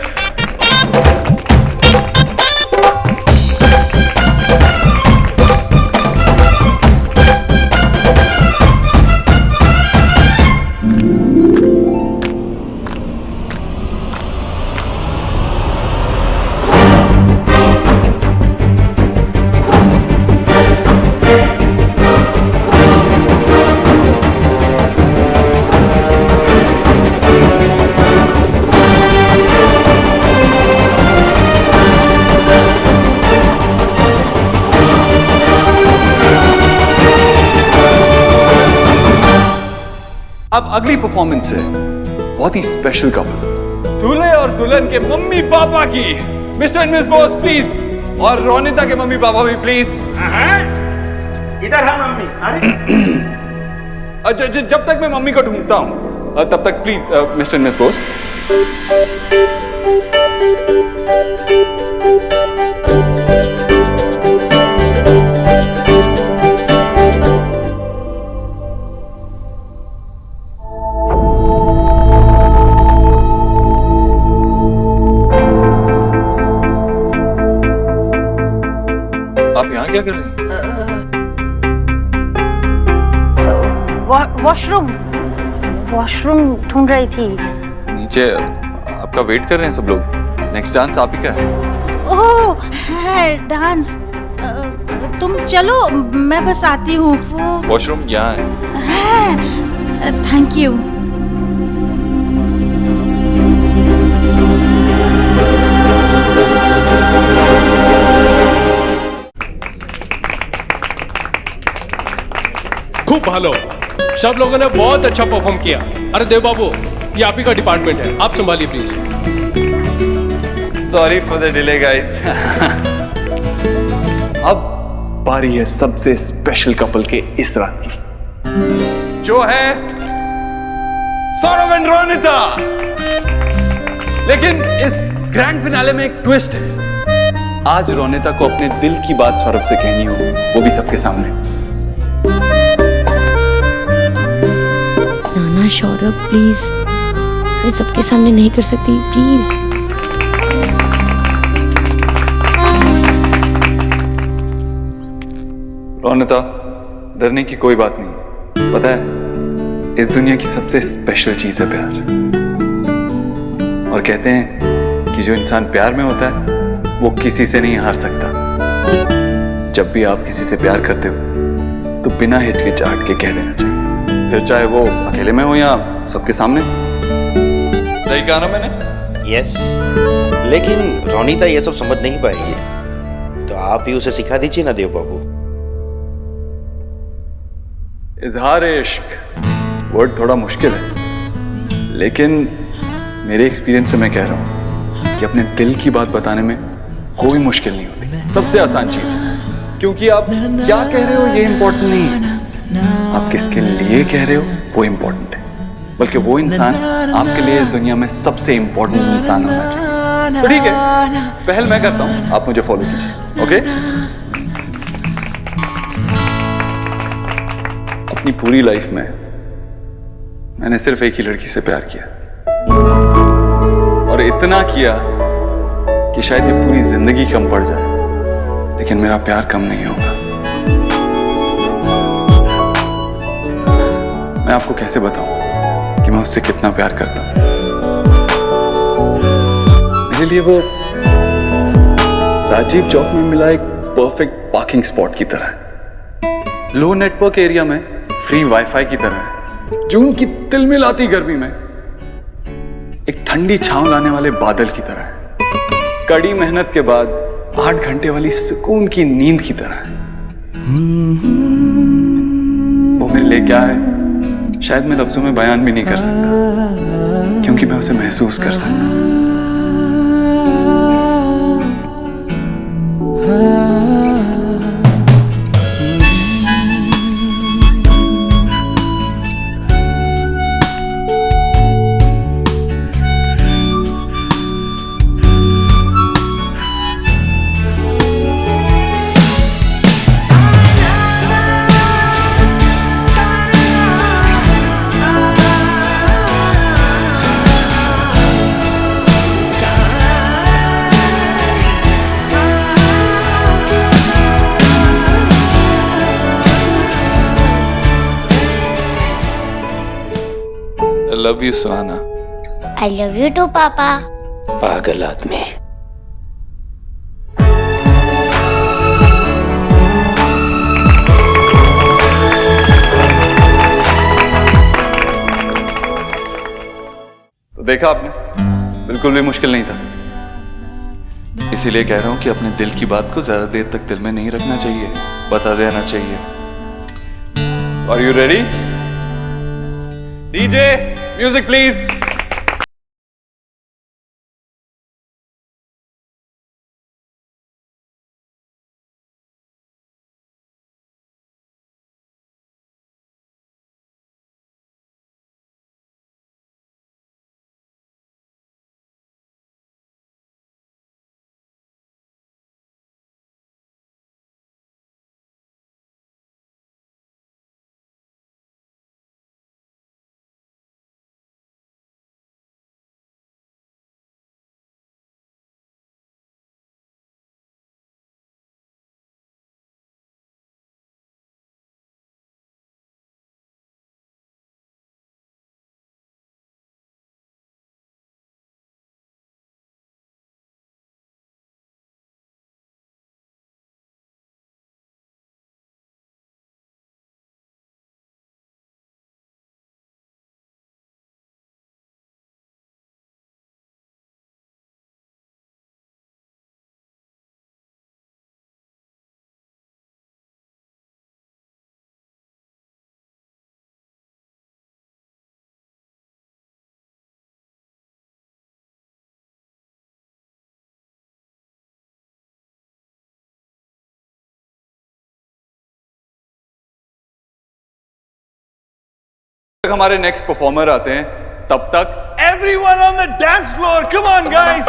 अब अगली परफॉर्मेंस है बहुत ही स्पेशल कपल, दूल्हे और दुल्हन के मम्मी पापा की। Mister and miss Bose please, और रोनिता के मम्मी पापा भी प्लीज। इधर है मम्मी। जब तक मैं मम्मी को ढूंढता हूं तब तक please mister and miss Bose. Washroom washroom ढूंढ रही थी। नीचे आपका वेट कर रहे हैं सब लोग। नेक्स्ट डांस आप ही का है। ओह है डांस। तुम चलो, मैं बस आती हूँ। वॉशरूम यहाँ है। Thank you. खूब भालो, सब लोगों ने बहुत अच्छा परफॉर्म किया। अरे देव बाबू, ये आप ही का डिपार्टमेंट है, आप संभालिए please. Sorry for the delay guys. अब बारी है सबसे स्पेशल कपल के इस रात की, जो है सौरभ एंड रोनिता। लेकिन इस ग्रैंड फिनाले में एक ट्विस्ट है। आज रोनिता को अपने दिल की बात सौरभ से कहनी हो, वो भी सबके सामने। नाना सौरभ प्लीज, मैं सबके सामने नहीं कर सकती, प्लीज। रोनिता, डरने की कोई बात नहीं। पता है, इस दुनिया की सबसे स्पेशल चीज है प्यार। और कहते हैं कि जो इंसान प्यार में होता है वो किसी से नहीं हार सकता। जब भी आप किसी से प्यार करते हो तो बिना हिचकिचाहट के कह देना चाहिए, फिर चाहे वो अकेले में हो या सबके सामने। सही कहा ना मैंने? यस, लेकिन रोनिता ये सब समझ नहीं पाएगी, तो आप ही उसे सिखा दीजिए ना देव बाबू। इजहार इश्क वर्ड थोड़ा मुश्किल है, लेकिन मेरे एक्सपीरियंस से मैं कह रहा हूं कि अपने दिल की बात बताने में कोई मुश्किल नहीं होती। सबसे आसान चीज है, क्योंकि आप क्या कह रहे हो ये इंपॉर्टेंट नहीं है, आप किसके लिए कह रहे हो वो इंपॉर्टेंट है। बल्कि वो इंसान आपके लिए इस दुनिया में सबसे इंपॉर्टेंट इंसान होना चाहिए। तो ठीक है, पहल मैं करता हूं, आप मुझे फॉलो कीजिए। ओके? अपनी पूरी लाइफ में मैंने सिर्फ एक ही लड़की से प्यार किया, और इतना किया कि शायद ये पूरी जिंदगी कम पड़ जाए, लेकिन मेरा प्यार कम नहीं होगा। मैं आपको कैसे बताऊं कि मैं उससे कितना प्यार करता हूं। मेरे लिए वो राजीव चौक में मिला एक परफेक्ट पार्किंग स्पॉट की तरह है, लो नेटवर्क एरिया में फ्री वाईफाई की तरह है, जून की तिलमिलाती गर्मी में एक ठंडी छांव लाने वाले बादल की तरह है, कड़ी मेहनत के बाद 8 घंटे वाली सुकून की नींद की तरह है। वो मेरे लिए क्या है शायद मैं लफ्जों में बयान भी नहीं कर सकता, क्योंकि मैं उसे महसूस कर सकता। I love you, Suhana. I love you too, पापा। पागल आदमी। तो देखा आपने, बिल्कुल भी मुश्किल नहीं था। इसीलिए कह रहा हूं कि अपने दिल की बात को ज्यादा देर तक दिल में नहीं रखना चाहिए, बता देना चाहिए। Are you ready? DJ, music please. तक हमारे नेक्स्ट परफॉर्मर आते हैं, तब तक everyone on the dance floor, come on guys.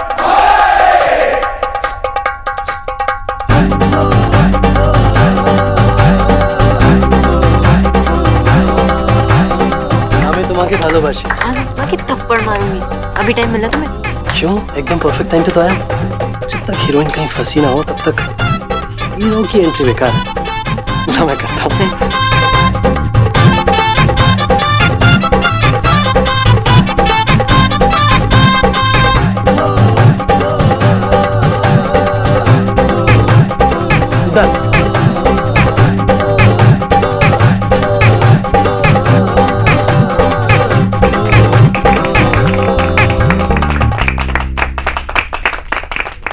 मैं तुम्हारे भालोबाशी। बाकी थप्पड़ मारूंगी। अभी टाइम मिला तुम्हें? क्यों? एकदम परफेक्ट टाइम पे तो आया। जब तक हीरोइन कहीं फंसी ना हो तब तक हीरो की एंट्री बेकार है ना। मैं करता हूँ।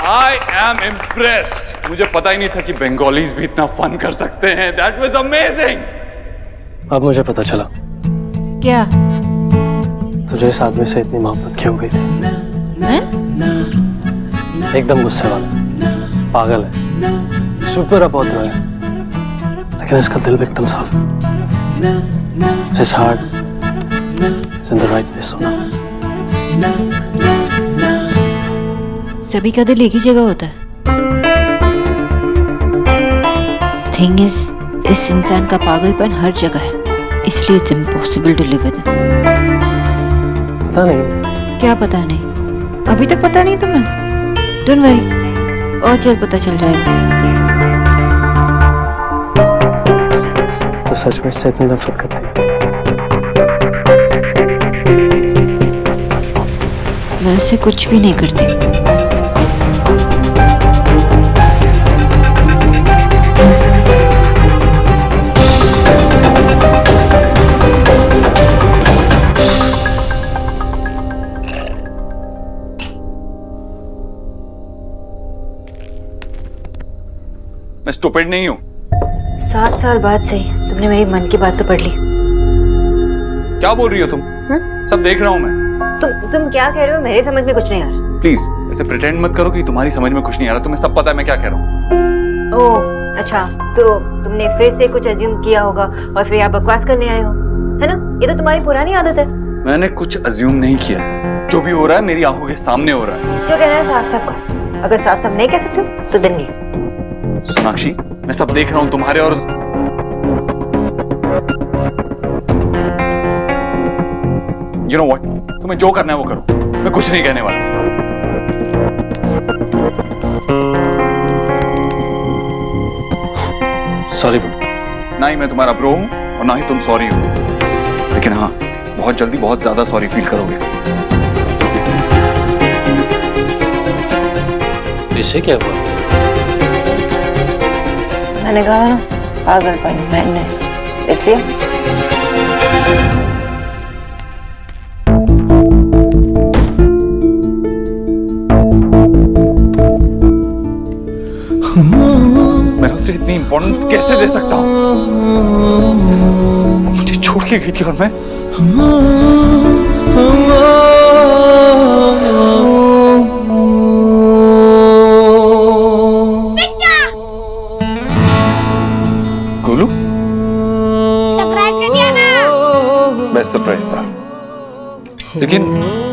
I am impressed. मुझे पता ही नहीं था कि बंगालीज भी इतना फन कर सकते हैं। That was amazing. अब मुझे पता चला क्या? तुझे इस आदमी से इतनी मोहब्बत क्यों हो गई थी। एकदम गुस्से वाला, पागल है, सुपर अप होता है, लेकिन इसका दिल भी एकदम साफ। His heart is in the right place, सोना। सभी का दिल एक ही जगह होता है। थिंग इज, इस इंसान का पागलपन हर जगह है, इसलिए it's impossible to live with him. पता नहीं। क्या पता नहीं? अभी तक पता नहीं तुम्हें? डोंट वरी, और जल्द पता चल जाएगा। तो सच में इससे इतनी नफरत करती है? मैं उससे कुछ भी नहीं करती। मैं स्टूपिड नहीं हूँ। 7 साल बाद सही तुमने मेरी मन की बात तो पढ़ ली। क्या बोल रही हो तुम? सब देख रहा हूँ मैं। तुम क्या कह रहे हो? मेरे समझ में कुछ नहीं आ रहा। प्लीज ऐसे प्रिटेंड मत करो कि तुम्हारी समझ में कुछ नहीं आ रहा। तुम्हें सब पता है मैं क्या कह रहा हूँ। ओह अच्छा, तो तुमने फिर से कुछ अज्यूम किया होगा और फिर यहाँ बकवास करने आए हो, है ना? ये तो तुम्हारी पुरानी आदत है। मैंने कुछ अज्यूम नहीं किया, जो भी हो रहा है मेरी आंखों के सामने हो रहा है। जो कहना है साफ साफ कहो। अगर साफ साफ नहीं कह सकते हो तो दिन नहीं। सोनाक्षी, मैं सब देख रहा हूँ तुम्हारे और यू नो व्हाट, तुम्हें जो करना है वो करो, मैं कुछ नहीं कहने वाला। सॉरी। ना ही मैं तुम्हारा ब्रो हूं और ना ही तुम सॉरी हो, लेकिन हाँ बहुत जल्दी बहुत ज्यादा सॉरी फील करोगे। इसे क्या हुआ? मैंने कहा ना, पागलपन, मैडनेस। देख लिया? मैं उसे इतनी इंपॉर्टेंस कैसे दे सकता हूँ? मुझे छोड़ के गई थी और मैं गोलू, सरप्राइज कर दिया ना। बेस्ट सरप्राइज था, लेकिन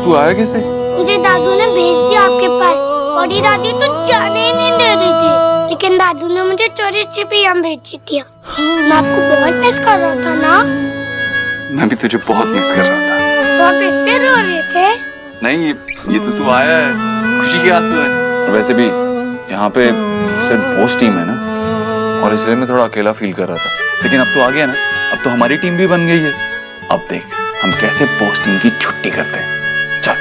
तू आया कैसे? मुझे दादू ने भेज दिया आपके पास। बड़ी दादी तो जाने ही नहीं दे रही थी, लेकिन दादू ने मुझे चोरी छिपे यहाँ भेज दिया। मैं आपको बहुत मिस कर रहा था ना। मैं भी तुझे बहुत मिस कर रहा था। तो आप इससे रो रहे थे? नहीं, ये तो तू आया है, खुशी के आंसू है। वैसे भी यहाँ पे सिर्फ पोस्ट टीम है ना, और इसलिए मैं थोड़ा अकेला फील कर रहा था। लेकिन अब तो आ गया ना, अब तो हमारी टीम भी बन गई है। अब देख हम कैसे पोस्ट टीम की छुट्टी करते हैं। चल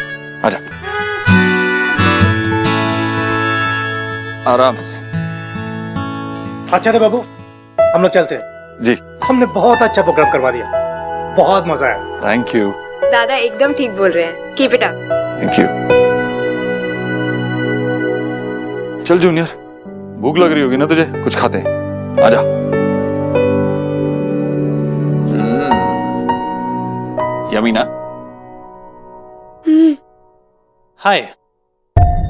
आजा, आराम से। अच्छा थे बाबू, हम लोग चलते हैं। जी। हमने बहुत अच्छा प्रोग्राम करवा दिया, बहुत मजा आया। Thank you. दादा एकदम ठीक बोल रहे हैं। Keep it up. Thank you. चल जूनियर, भूख लग रही होगी ना तुझे, कुछ खाते हैं, आजा। यमी ना? हाय।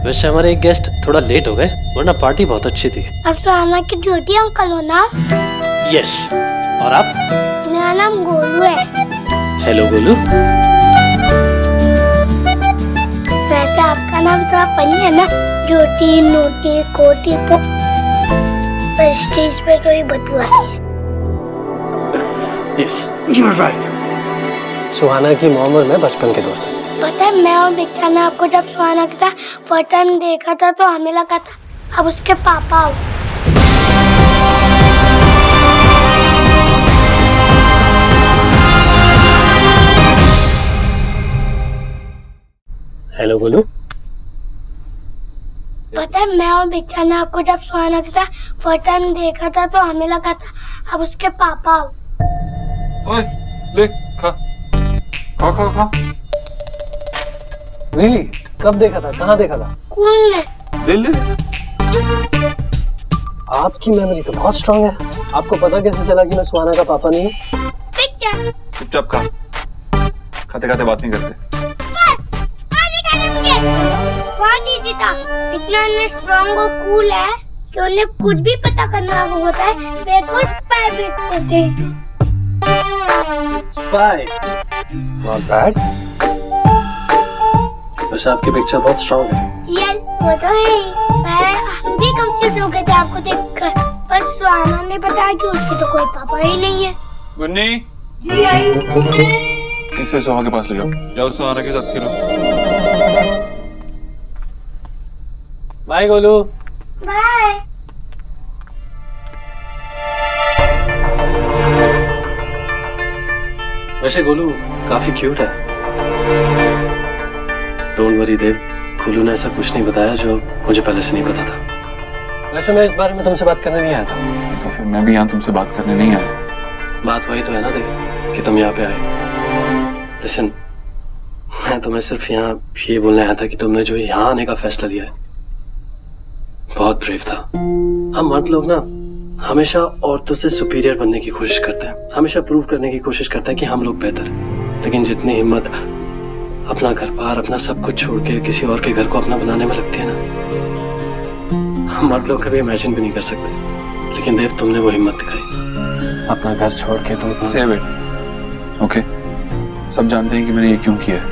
वैसे हमारे एक गेस्ट थोड़ा लेट हो गए, वरना पार्टी बहुत अच्छी थी। आप सोना की ड्यूटी अंकल हो ना? यस। और आप? मेरा नाम गोलू है। हेलो गोलू। वैसे आपका नाम थोड़ा फनी है ना, जोटी नोटी कोटी पो, पर स्टेज पे तो ये बटुआ है। Yes, you are right. Suhana की मॉम और मैं बचपन के दोस्त हैं। पता है, मैं और बिच्छा ने आपको जब सुहाना के साथ फर्स्ट टाइम देखा था तो हमें लगा था अब उसके पापा हो। हेलो गोलू। पता है, मैं और बिच्छा ने आपको जब सुहाना के साथ फर्स्ट टाइम देखा था तो हमें लगा था अब उसके पापा हो। ओए, ले खा खा खा खा। रियली? कब देखा था, कहाँ देखा था? स्कूल में। ले ले। आपकी मेमोरी तो बहुत स्ट्रांग है। आपको पता कैसे चला कि मैं सुहाना का पापा नहीं हूँ? चुपचाप खा, खाते खाते बात नहीं करते। बहुत इजी था, इतना स्ट्रांग और कूल है कि उन्हें कुछ भी पता करना होता है। पेट को स्पाई बिस्कुट है। Spy, not bad. वैसे आपकी पिक्चर बहुत स्ट्रांग है। यस, वो तो है। हम भी कंफ्यूज हो गए थे आपको देखकर, पर सुहाना ने बताया कि उसके तो कोई पापा ही नहीं है। गुन्नी, जी आई। इसे सोहा के पास ले जाओ। जाओ सुहाना के साथ खेलो। बाय गोलू। बाय। वैसे गोलू काफी क्यूट है। डोंट वरी देव, गोलू ने ऐसा कुछ नहीं बताया जो मुझे पहले से नहीं पता था। वैसे मैं इस बारे में तुमसे बात करने नहीं आया था। तो फिर मैं भी यहाँ तुमसे बात करने नहीं आया। बात वही तो है ना देव कि तुम यहाँ पे आए। लिसन, मैं तुम्हें सिर्फ यहाँ ये बोलने आया था कि तुमने जो यहाँ आने का फैसला लिया है बहुत ब्रेव था। हम मर्द लोग ना हमेशा औरतों से सुपीरियर बनने की कोशिश करते हैं, हमेशा प्रूव करने की कोशिश करते हैं कि हम लोग बेहतर हैं। लेकिन जितनी हिम्मत अपना घर बार, अपना सब कुछ छोड़ के किसी और के घर को अपना बनाने में लगती है ना, हम मर्द लोग कभी इमेजिन भी नहीं कर सकते। लेकिन देव, तुमने वो हिम्मत दिखाई। अपना घर छोड़ के तुम सेव इट। ओके, सब जानते हैं कि मैंने ये क्यों किया है।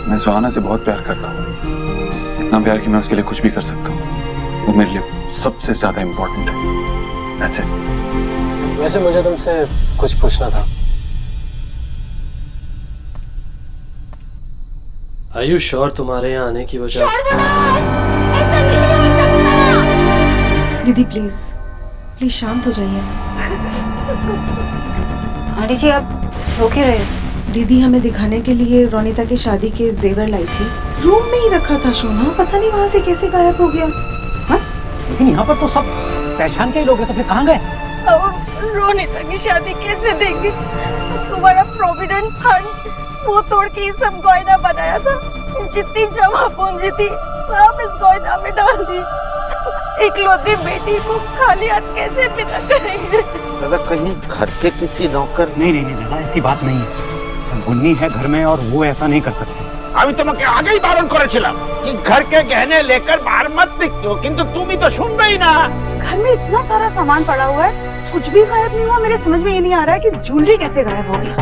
मैं सुहाना से बहुत प्यार करता हूँ, इतना प्यार कि मैं उसके लिए कुछ भी कर सकता हूँ। वो मेरे लिए सबसे ज्यादा इम्पोर्टेंट है। That's it. वैसे मुझे तुमसे कुछ पूछना था। Are you sure तुम्हारे यहाँ आने की वजह? दीदी प्लीज प्लीज शांत हो जाइए। आंटी जी, आप रो क्यों रहे हो? दीदी हमें दिखाने के लिए रोनिता की शादी के जेवर लाई थी, रूम में ही रखा था सोना, पता नहीं वहाँ से कैसे गायब हो गया। लेकिन यहाँ पर तो सब पहचान के ही लोग हैं, तो फिर कहाँ गए? रोनिता की शादी कैसे देंगे? तुम्हारा प्रोविडेंट फंड वो तोड़ के ये सब गहना बनाया था। जितनी जमा पूंजी थी सब इस गहना में डाल दी। इकलौती बेटी को खाली हाथ कैसे विदा करेंगे? दादा, कहीं घर के किसी नौकर? नहीं दादा, ऐसी बात नहीं है। गुन्नी है घर में और वो ऐसा नहीं कर सकती। আমি তোমাকে আগেই বারণ করেছিলাম कि घर के गहने लेकर बाहर मत निकलो, किंतु तुम ही तो सुन रही ना। घर में इतना सारा सामान पड़ा हुआ है, कुछ भी गायब नहीं हुआ। मेरे समझ में ये नहीं आ रहा है कि ज्वेलरी कैसे गायब हो गई।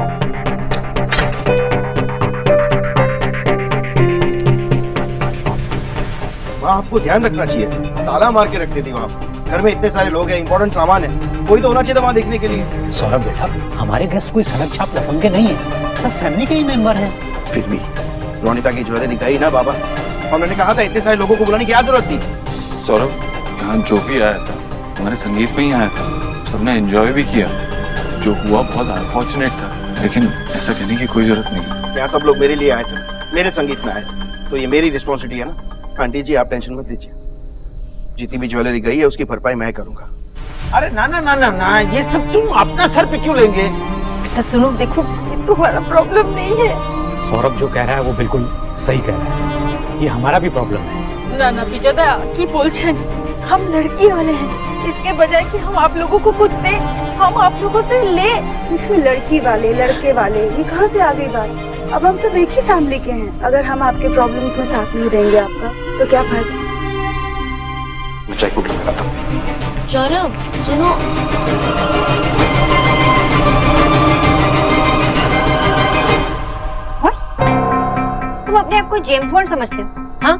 वहाँ आपको ध्यान रखना चाहिए, ताला मार के रख देती वहाँ। घर में इतने सारे लोग हैं, इंपॉर्टेंट सामान है, कोई तो होना चाहिए था वहाँ देखने के लिए। सौरभ बेटा, हमारे गेस्ट कोई सड़क छाप लफंगे नहीं है, सब फैमिली के ही मेंबर हैं। फिर भी रोनिता की ज्वेलरी दिखाई ना बाबा, और मैंने कहा था इतने सारे लोगों को बुलाने की क्या जरूरत थी? सौरभ, यहाँ जो भी आया था हमारे संगीत में ही आया था, सबने एंजॉय भी किया। जो हुआ बहुत अनफॉर्चुनेट था, लेकिन ऐसा कहने की कोई जरूरत नहीं। यहाँ सब लोग मेरे लिए आए थे, मेरे संगीत में आए थे, तो ये मेरी रिस्पॉन्सिबिलिटी है ना। आंटी जी, आप टेंशन मत लीजिए, जितनी भी ज्वेलरी गई है उसकी भरपाई मैं करूंगा। अरे ना ना ना ना ना, ये सब तुम अपना सर पे क्यों लेंगे? बेटा सुनो, देखो ये तुम्हारा प्रॉब्लम नहीं है। सौरभ जो कह रहा है वो बिल्कुल सही कह रहा है, ये हमारा भी प्रॉब्लम है। ना ना बिजोदा की बोलछन, हम लड़की वाले हैं। इसके बजाय कि हम आप लोगों को कुछ दे, हम आप लोगों से ले। इसमें लड़की वाले लड़के वाले ये कहाँ से आ गई बात? अब हम सब एक ही फैमिली के हैं। अगर हम आपके प्रॉब्लम्स में साथ नहीं देंगे आपका, तो क्या फायदा? मैं चाय को लगाता हूँ। सौरभ सुनो, आपको जेम्स बॉन्ड समझते हो? हाँ,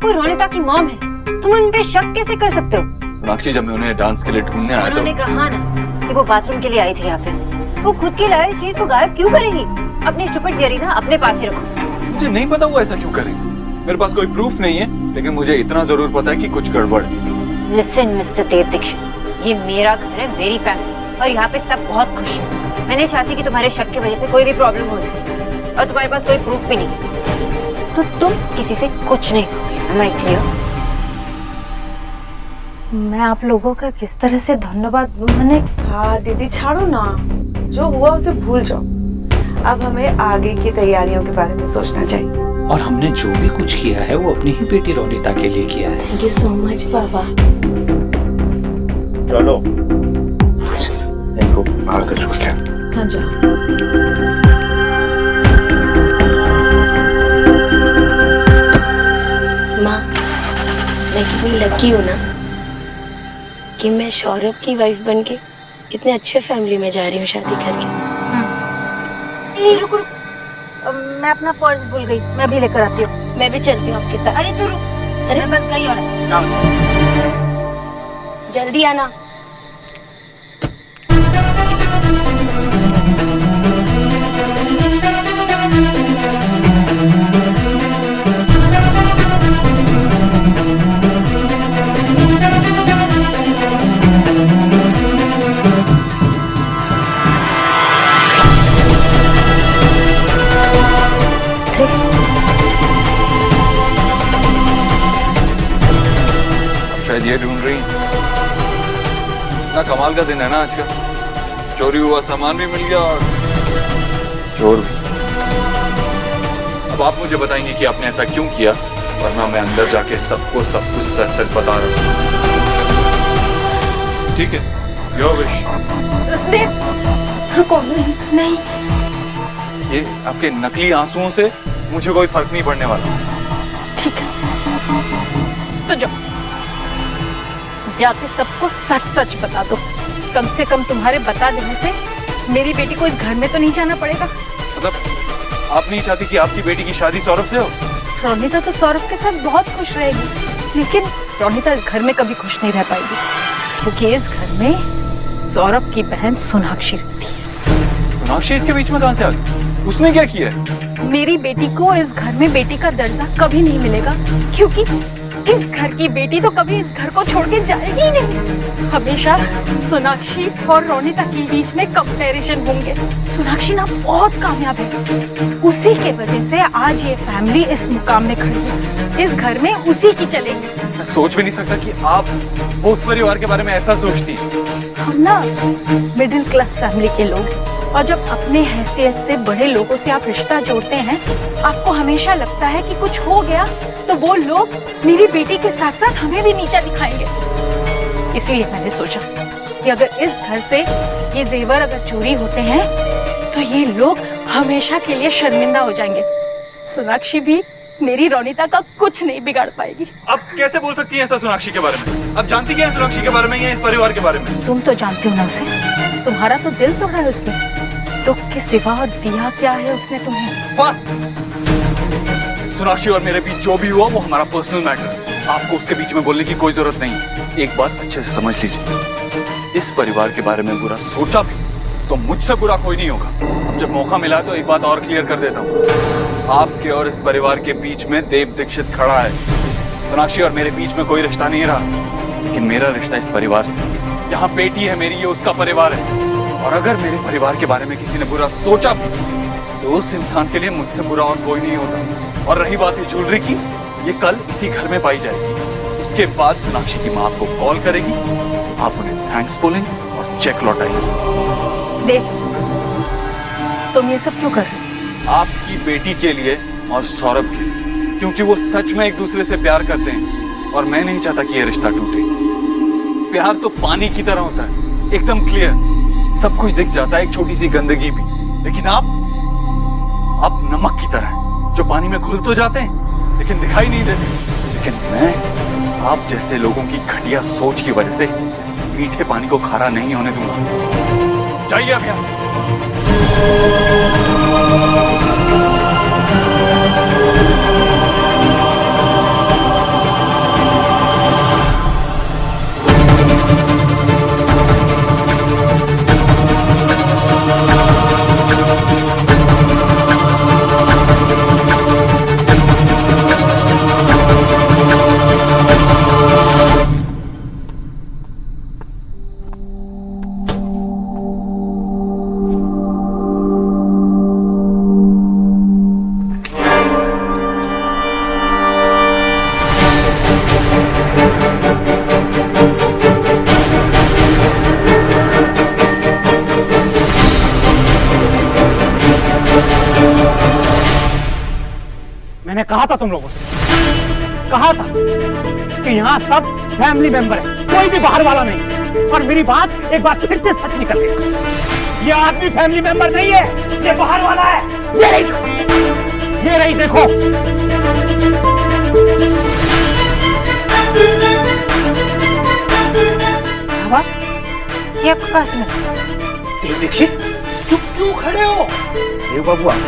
वो रोनिता की मॉम है, तुम उन पे शक कैसे कर सकते हो? सोनाक्षी, जब मैं उन्हें डांस के लिए ढूंढने आया तो उन्होंने कहा ना कि वो बाथरूम के लिए आई थी यहाँ पे। वो खुद की लाई चीज को गायब क्यों करेगी? अपनी स्टूपिड थियरी ना अपने पास ही रखो। मुझे नहीं पता वो ऐसा क्यों करेगी। मेरे पास कोई प्रूफ नहीं है, लेकिन मुझे इतना जरूर पता है कि कुछ गड़बड़ है। लिसन मिस्टर देव दीक्षित, ये मेरा घर है, मेरी फैमिली, और यहाँ पे सब बहुत खुश हैं। मैं नहीं चाहती कि तुम्हारे शक की वजह से कोई भी प्रॉब्लम हो सके, और तुम्हारे पास कोई प्रूफ भी नहीं, तो तुम किसी से कुछ नहीं कहोगे। Am I clear? मैं आप लोगों का किस तरह से धन्यवाद मैंने। हाँ दीदी छाड़ो ना, जो हुआ उसे भूल जाओ। अब हमें आगे की तैयारियों के बारे में सोचना चाहिए। और हमने जो भी कुछ किया है वो अपनी ही बेटी रोनिता के लिए किया है। थैंक यू सो मच पापा। चलो इनको बाहर कर छोड़ के। हाँ जा। माँ, मैं कितनी लकी हूँ ना कि मैं सौरभ की वाइफ बनके इतने अच्छे फैमिली में जा रही हूँ शादी करके। रुक रुक, मैं अपना पर्स भूल गई, मैं भी लेकर आती हूँ। मैं भी चलती हूँ आपके साथ। अरे तू रुक, अरे बस गई और जल्दी आना। शायद ये ढूंढ रही ना। कमाल का दिन है ना आज का। चोरी हुआ सामान भी मिल गया और चोर भी। अब आप मुझे बताएंगे कि आपने ऐसा क्यों किया, वरना मैं अंदर जाके सबको सब कुछ सच सच बता रहा हूँ। ठीक है, योर विश। रुको, नहीं। ये आपके नकली आंसुओं से मुझे कोई फर्क नहीं पड़ने वाला। ठीक है, तो जाओ, जाके सबको सच सच बता दो। कम से कम तुम्हारे बता देने से मेरी बेटी को इस घर में तो नहीं जाना पड़ेगा। मतलब आप नहीं चाहती कि आपकी बेटी की शादी सौरभ से हो? रोनिता तो सौरभ के साथ बहुत खुश रहेगी, लेकिन रोनिता इस घर में कभी खुश नहीं रह पाएगी, क्योंकि इस घर में सौरभ की बहन सोनाक्षी रहती है। सोनाक्षी इसके बीच में कहां से आ गई? उसने क्या किया है? मेरी बेटी को इस घर में बेटी का दर्जा कभी नहीं मिलेगा, क्योंकि इस घर की बेटी तो कभी इस घर को छोड़ के जाएगी ही नहीं। हमेशा सोनाक्षी और रोनिता के बीच में कंपैरिजन होंगे। सोनाक्षी ना बहुत कामयाब है, उसी के वजह से आज ये फैमिली इस मुकाम में खड़ी है। इस घर में उसी की चलेगी। मैं सोच भी नहीं सकता कि आप उस परिवार के बारे में ऐसा सोचती। हम ना मिडिल क्लास फैमिली के लोग हैं, और जब अपने हैसियत से बड़े लोगों से आप रिश्ता जोड़ते हैं, आपको हमेशा लगता है कि कुछ हो गया तो वो लोग मेरी बेटी के साथ साथ हमें भी नीचा दिखाएंगे। इसलिए मैंने सोचा कि अगर इस घर से ये जेवर अगर चोरी होते हैं तो ये लोग हमेशा के लिए शर्मिंदा हो जाएंगे। सोनाक्षी भी मेरी रोनिता का कुछ नहीं बिगाड़ पाएगी। आप कैसे बोल सकती हैं ऐसा सोनाक्षी के बारे में? आप जानती क्या है सोनाक्षी के बारे में या इस परिवार के बारे में? तुम तो जानते हो ना उसे, तुम्हारा तो दिल तोड़ा है उसने। दुख के सिवा दिया क्या है उसने तुम्हें? बस सोनाक्षी और मेरे बीच जो भी हुआ वो हमारा पर्सनल मैटर है। आपको उसके बीच में बोलने की कोई जरूरत नहीं। एक बात अच्छे से समझ लीजिए, इस परिवार के बारे में बुरा सोचा भी तो मुझसे बुरा कोई नहीं होगा। अब जब मौका मिला तो एक बात और क्लियर कर देता हूँ, आपके और इस परिवार के बीच में देव दीक्षित खड़ा है। सोनाक्षी और मेरे बीच में कोई रिश्ता नहीं रहा, लेकिन मेरा रिश्ता इस परिवार से। यहाँ बेटी है मेरी, ये उसका परिवार है, और अगर मेरे परिवार के बारे में किसी ने बुरा सोचा भी तो उस इंसान के लिए मुझसे बुरा और कोई नहीं होता। और रही बात इस ज्वेलरी की, ये कल इसी घर में पाई जाएगी। उसके बाद सोनाक्षी की माँ आपको कॉल करेगी, आप उन्हें थैंक्स बोलेंगे और चेक लौटाएंगे। देव, तुम ये सब क्यों कर रहे हो? आपकी बेटी के लिए और सौरभ के लिए, क्योंकि वो सच में एक दूसरे से प्यार करते हैं और मैं नहीं चाहता कि ये रिश्ता टूटे। प्यार तो पानी की तरह होता है, एकदम क्लियर, सब कुछ दिख जाता है, एक छोटी सी गंदगी भी। लेकिन आप नमक की तरह हैं, जो पानी में घुल तो जाते हैं लेकिन दिखाई नहीं देते। लेकिन मैं आप जैसे लोगों की घटिया सोच की वजह से इस मीठे पानी को खारा नहीं होने दूंगा। जाइए अब यहाँ से। मैंने कहा था तुम लोगों से, कहा था कि यहाँ सब फैमिली मेंबर है, कोई भी बाहर वाला नहीं। और मेरी बात एक बार फिर से सच निकल गई, ये आदमी फैमिली मेंबर नहीं है, ये बाहर वाला है। ये रही देखो। बाबा, ये आपको कहाँ से मिला? देव दीक्षित, चुप क्यों खड़े हो? देव बाबू आप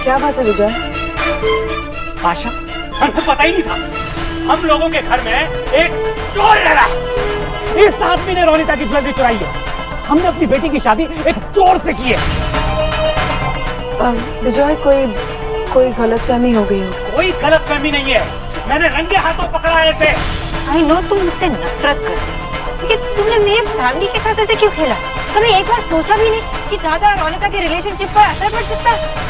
क्या बात है विजय? आशा, हमें पता ही नहीं था, हम लोगों के घर में एक चोर रह रहा है। इस आदमी ने रोनिता की ज्वेलरी चुराई है। हमने अपनी बेटी की शादी एक चोर से की है। विजय, कोई गलतफहमी हो गई हो? कोई गलतफहमी नहीं है, मैंने रंगे हाथों पकड़ा है इसे। आई नो तुम मुझसे नफरत करते हो, लेकिन तुमने मेरे फैमिली के साथ ऐसे क्यों खेला? कभी एक बार सोचा भी नहीं कि दादा और रोनिता के रिलेशनशिप पर असर पड़ सकता है?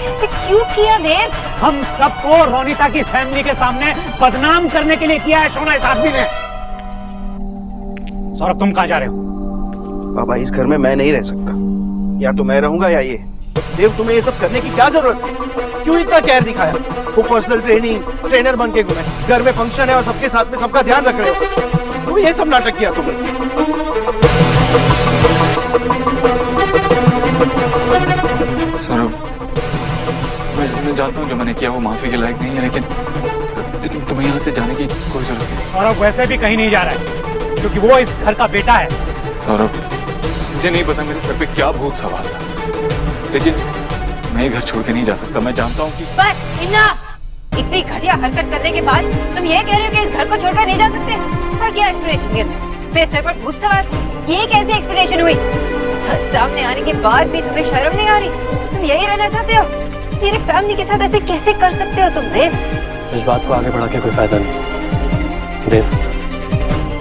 ऐसे क्यों किया देव? हम सबको रोनिता की फैमिली के सामने बदनाम करने के लिए किया है सोना इस आदमी ने। सौरभ, तुम कहाँ जा रहे हो? बाबा, इस घर में मैं नहीं रह सकता, या तो मैं रहूंगा या ये। देव, तुम्हें ये सब करने की क्या जरूरत है? क्यों इतना केयर दिखाया? वो पर्सनल ट्रेनर बन के घूमे, घर में फंक्शन है और सबके साथ में सबका ध्यान रख रहे हो, तो ये सब नाटक किया तुमने। सौरभ, मैं जानता हूँ जो मैंने किया वो माफी के लायक नहीं है, लेकिन तुम्हें यहाँ से जाने की कोई जरूरत नहीं। सौरभ वैसे भी कहीं नहीं जा रहा है, क्योंकि वो इस घर का बेटा है। सौरभ, मुझे नहीं पता मेरे सर पे क्या भूत सवार था, लेकिन मैं ये घर छोड़ के नहीं जा सकता। मैं जानता हूँ कि बस इनफ! इतनी घटिया हरकत करने के बाद तुम ये कह रहे हो कि इस घर को छोड़कर नहीं जा सकते? और क्या एक्सप्लेनेशन दिया था? मेरे सर पर भूत सवार था, ये कैसी एक्सप्लेनेशन हुई? सच सामने आने के बाद भी तुम्हें शर्म नहीं आ रही? तुम यही रहना चाहते हो? मेरे फैमिली के साथ ऐसे कैसे कर सकते हो तुम देव? इस बात को आगे बढ़ा के कोई फायदा नहीं। देव,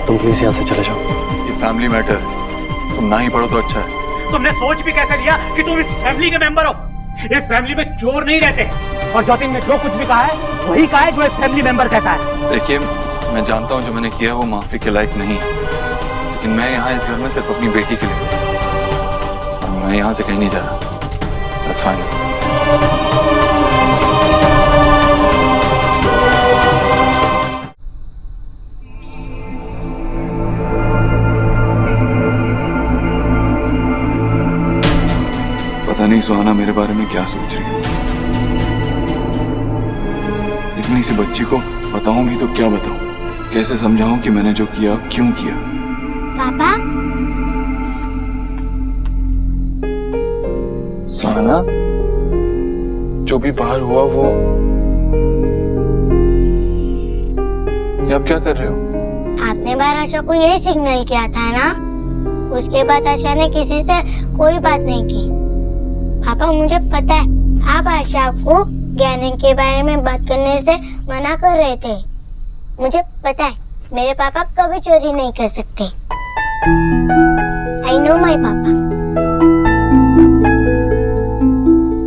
तुम प्लीज यहाँ से चले जाओ। ये फैमिली मैटर, तुम ना ही पढ़ो तो अच्छा है। तुमने सोच भी कैसे लिया कि तुम इस फैमिली के मेंबर हो? इस फैमिली में चोर नहीं रहते, और ज्योतिन ने जो कुछ भी कहा है वही कहा है जो एक फैमिली मेंबर कहता है। देखिए, मैं जानता हूँ जो मैंने किया वो माफी के लायक नहीं है, लेकिन मैं यहाँ इस घर में सिर्फ अपनी बेटी के लिए, और मैं यहाँ से कहीं नहीं जा रहा। That's fine. पता नहीं सुहाना मेरे बारे में क्या सोच रही है। इतनी सी बच्ची को बताऊं भी तो क्या बताऊं? कैसे समझाऊं कि मैंने जो किया क्यों किया? पापा, सुहाना, जो भी बाहर हुआ वो, ये आप क्या कर रहे हो? आपने बार आशा को यही सिग्नल किया था ना? उसके बाद आशा ने किसी से कोई बात नहीं की। पापा, मुझे पता है आप आशा को ज्ञान के बारे में बात करने से मना कर रहे थे। मुझे पता है मेरे पापा कभी चोरी नहीं कर सकते। I know my पापा।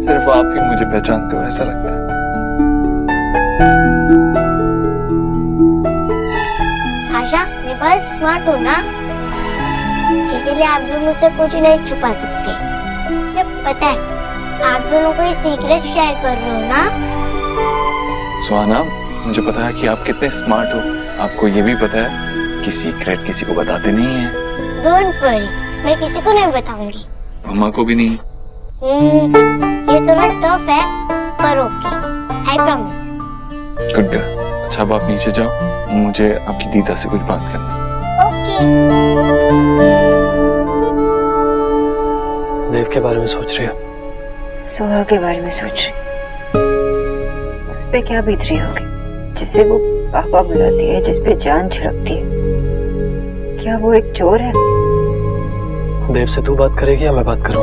सिर्फ आप ही मुझे पहचानते हो ऐसा लगता है। आशा, मैं बहुत स्मार्ट हूँ ना, इसीलिए आप लोग मुझसे कुछ नहीं छुपा सकते। मुझे पता है आप दोनों कोई सीक्रेट शेयर कर रहे हो ना? सुहाना, मुझे पता है कि आप कितने स्मार्ट हो। आपको ये भी पता है कि सीक्रेट किसी को बताते नहीं है। डोंट वरी, मैं किसी को नहीं बताऊंगी। मम्मा को भी नहीं। ये थोड़ा टफ है, पर okay, I promise. Good girl. अच्छा, अब आप नीचे जाओ, मुझे आपकी दीदा से कुछ बात करनी। देव के बारे में सोच रही है? सुहा के बारे में सोच रही। उस पे क्या बीत रही होगी जिसे वो पापा बुलाती है, जिस पे जान छिड़कती है? क्या वो एक चोर है? देव से तू बात करेगी या मैं बात करूं?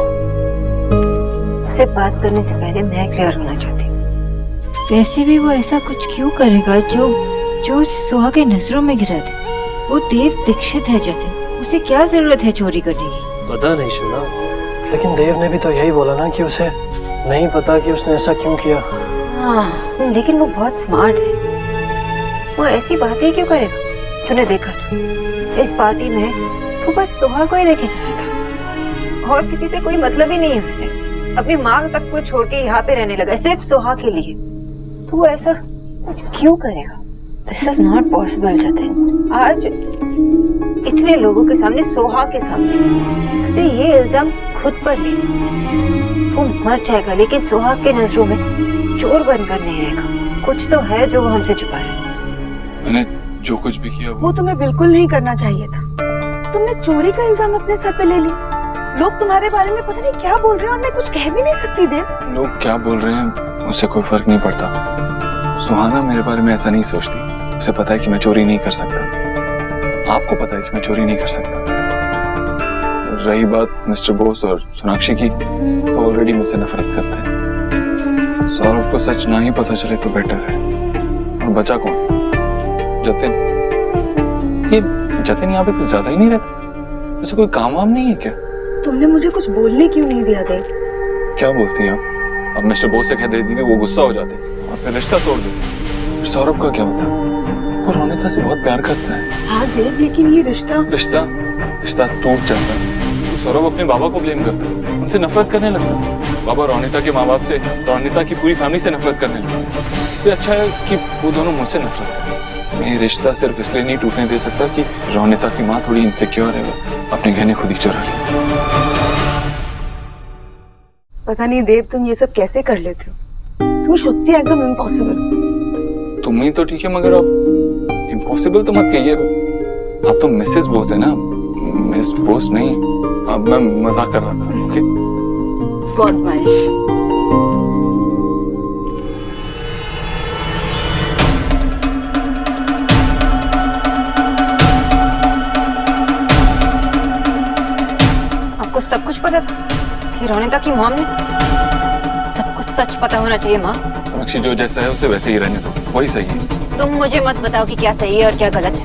उसे बात करने से पहले मैं क्लियर होना चाहती हूँ। वैसे भी वो ऐसा कुछ क्यों करेगा जो उसे सुहा के नजरों में गिरा दे? वो देव दीक्षित है जतिन, उसे क्या जरूरत है चोरी करने की? पता नहीं सुना, लेकिन देव ने भी तो यही बोला ना कि उसे नहीं पता कि उसने ऐसा क्यों किया। हाँ, लेकिन वो बहुत स्मार्ट है। वो ऐसी बातें क्यों करेगा? तूने देखा ना, इस पार्टी में वो बस सुहा को ही देखे जा रहा था, और किसी से कोई मतलब ही नहीं है उसे। अपनी माँ तक को छोड़ के यहाँ पे रहने लगा सिर्फ सोहा के लिए। तू ऐसा क्यों करेगा? This is not possible Jatin. आज इतने लोगों के सामने, सोहा के सामने उसने ये इल्जाम खुद पर ले लिया। वो मर जाएगा लेकिन सोहा के नजरों में चोर बनकर नहीं रहेगा। कुछ तो है जो वो हमसे छुपा रहा है। मैंने जो कुछ भी किया वो तुम्हें बिल्कुल नहीं करना चाहिए था। तुमने चोरी का इल्जाम अपने सर पे ले लिया। लोग तुम्हारे बारे में पता नहीं क्या बोल रहे हैं और मैं कुछ कह भी नहीं सकती देव। लोग क्या बोल रहे हैं उससे कोई फर्क नहीं पड़ता। सुहाना मेरे बारे में ऐसा नहीं सोचती। उसे पता है कि मैं चोरी नहीं कर सकता। आपको पता है कि मैं चोरी नहीं कर सकता। रही बात मिस्टर बोस और सोनाक्षी की, तो ऑलरेडी मुझसे नफरत करते हैं। सौरभ को सच ना ही पता चले तो बेटर है। और बचा कौन? जतिन। ये जतिन यहाँ पे कुछ ज्यादा ही नहीं रहता। उसे कोई काम वाम नहीं है क्या? तुमने मुझे कुछ बोलने क्यों नहीं दिया देव? क्या बोलती हैं आप? अब मिस्टर बोस से कह देती थी, वो गुस्सा हो जाते और फिर रिश्ता तोड़ देते। सौरभ का क्या होता? वो रोनिता से बहुत प्यार करता है। हाँ देव, लेकिन ये रिश्ता टूट जाता है तो सौरभ अपने बाबा को ब्लेम करता है, उनसे नफरत करने लगता है। बाबा रोनिता के माँ बाप से, रोनिता की पूरी फैमिली से नफरत करने लगता है। इससे अच्छा है कि वो दोनों मुझसे नफरत करें। मैं ये रिश्ता सिर्फ इसलिए नहीं टूटने दे सकता कि रोनिता की माँ थोड़ी इनसिक्योर है, अपने गहने खुद ही चुरा ली। पता नहीं देव, तुम ये सब कैसे कर लेते हो? तुम सत्य एकदम इम्पॉसिबल। तुम ही तो ठीक है, मगर आप इम्पॉसिबल तो मत कहिए। आप तो मिसेस बोस है ना, मिस बोस नहीं। अब मैं मजाक कर रहा था। ओके? बदमाश। आपको सब कुछ पता था कि रोनिता की मॉम ने? सबको सच पता होना चाहिए माँ। सोनाक्षी जो जैसा है उसे वैसे ही रहने दो, वही सही है। तुम मुझे मत बताओ कि क्या सही है और क्या गलत है।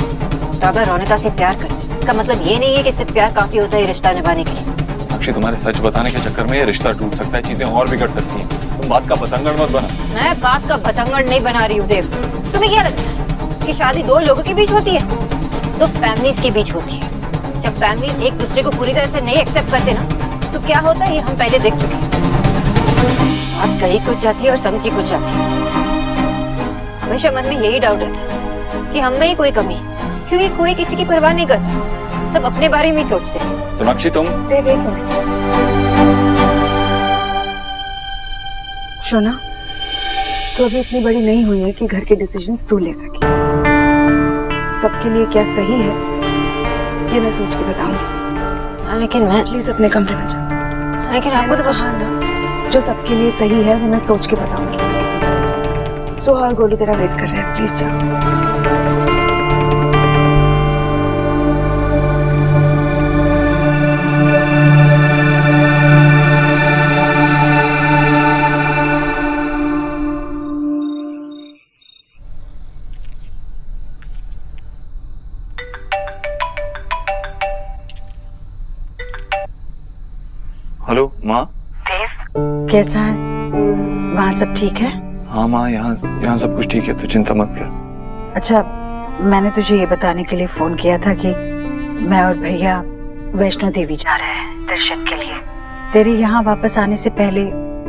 दादा रोनिता से प्यार करते हैं, इसका मतलब ये नहीं है कि सिर्फ प्यार काफी होता है रिश्ता निभाने के लिए। सोनाक्षी, तुम्हारे सच बताने के चक्कर में ये रिश्ता टूट सकता है, चीजें और बिगड़ सकती हैं। तुम बात का बतंगड़ मत बना। मैं बात का बतंगड़ नहीं बना रही हूँ देव। तुम्हें क्या लगता है कि शादी दो लोगों के बीच होती है? दो फैमिलीज के बीच होती है। जब फैमिलीज एक दूसरे को पूरी तरह से नहीं एक्सेप्ट करते ना, तो क्या होता है ये हम पहले देख चुके हैं। बात कही कुछ जाती है और समझी कुछ जाती है। हमेशा मन में यही डाउट रहता है कि हम में ही कोई कमी है, क्योंकि कोई किसी की परवाह नहीं करता, सब अपने बारे में ही सोचते हैं। सोनाक्षी तुम शोना, तो अभी इतनी बड़ी नहीं हुई है कि घर के डिसीजंस तू ले सके। सबके लिए क्या सही है ये मैं सोच के बताऊंगी। लेकिन मैं प्लीज अपने कमरे में जाओ। लेकिन आपको तो कहा ना, जो सबके लिए सही है वो मैं सोच के बताऊंगी। सोहा और गोलू तेरा वेट कर रहे हैं, प्लीज जाओ। हेलो माँ। कैसा है? वहाँ सब ठीक है? हाँ माँ, यहाँ सब कुछ ठीक है, तू चिंता मत कर। अच्छा, मैंने तुझे ये बताने के लिए फोन किया था कि मैं और भैया वैष्णो देवी जा रहे हैं दर्शन के लिए। तेरे यहाँ वापस आने से पहले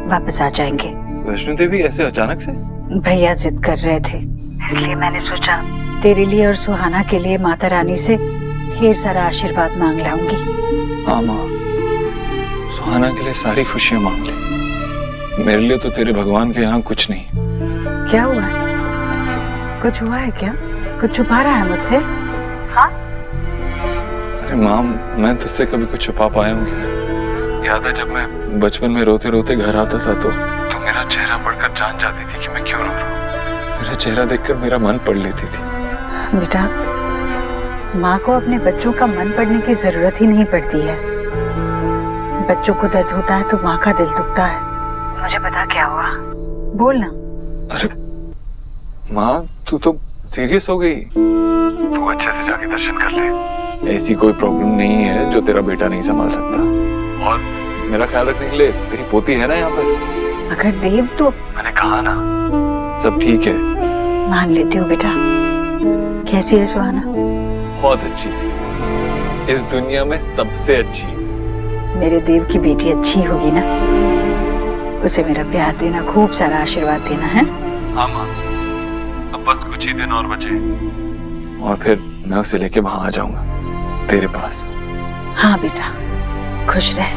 वापस आ जाएंगे। वैष्णो देवी ऐसे अचानक से? भैया जिद कर रहे थे, इसलिए मैंने सोचा तेरे लिए और सुहाना के लिए माता रानी से ढेर सारा आशीर्वाद मांग लाऊंगी। हाँ माँ, सुहाना के लिए सारी खुशियाँ मांग ले। मेरे लिए तो तेरे भगवान के यहाँ कुछ नहीं। क्या हुआ है? कुछ हुआ है क्या? कुछ छुपा रहा है मुझसे? हाँ? अरे माँ, मैं तुझसे कभी कुछ छुपा पाया हूँ क्या? याद है जब मैं बचपन में रोते रोते घर आता था तो मेरा चेहरा पढ़कर जान जाती थी कि मैं क्यों रो रहा हूँ। मेरा चेहरा देखकर मेरा मन पढ़ लेती थी। बेटा, माँ को अपने बच्चों का मन पढ़ने की जरूरत ही नहीं पड़ती है। बच्चों को दर्द होता है तो माँ का दिल दुखता है। मुझे पता क्या हुआ, बोल ना। अरे माँ, तू तो सीरियस हो गई। तू अच्छे से जाके दर्शन कर ले। ऐसी कोई प्रॉब्लम नहीं है जो तेरा बेटा नहीं संभाल सकता। और मेरा ख्याल रखने के लिए तेरी पोती है ना यहाँ पर। अगर देव तो मैंने कहा ना, सब ठीक है। मान लेती हूँ बेटा। कैसी है सुहाना? बहुत अच्छी, इस दुनिया में सबसे अच्छी। मेरे देव की बेटी अच्छी होगी ना? उसे मेरा प्यार देना, खूब सारा आशीर्वाद देना है। हाँ माँ, अब बस कुछ ही दिन और बचे और फिर मैं उसे लेके वहां आ जाऊंगा तेरे पास। हाँ बेटा, खुश रह,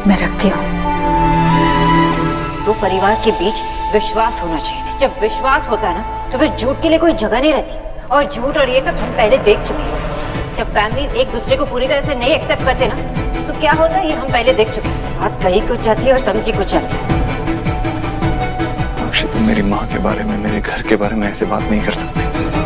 मैं रखती हूँ। दो परिवार के बीच विश्वास होना चाहिए। जब विश्वास होता है ना तो फिर झूठ के लिए कोई जगह नहीं रहती। और झूठ और ये सब हम पहले देख चुके हैं। जब फैमिलीज एक दूसरे को पूरी तरह से नहीं एक्सेप्ट करते ना तो क्या होता है ये हम पहले देख चुके हैं। बात कही कुछ जाती है और समझी कुछ जाती है। अक्षय, तुम मेरी माँ के बारे में, मेरे घर के बारे में ऐसे बात नहीं कर सकते।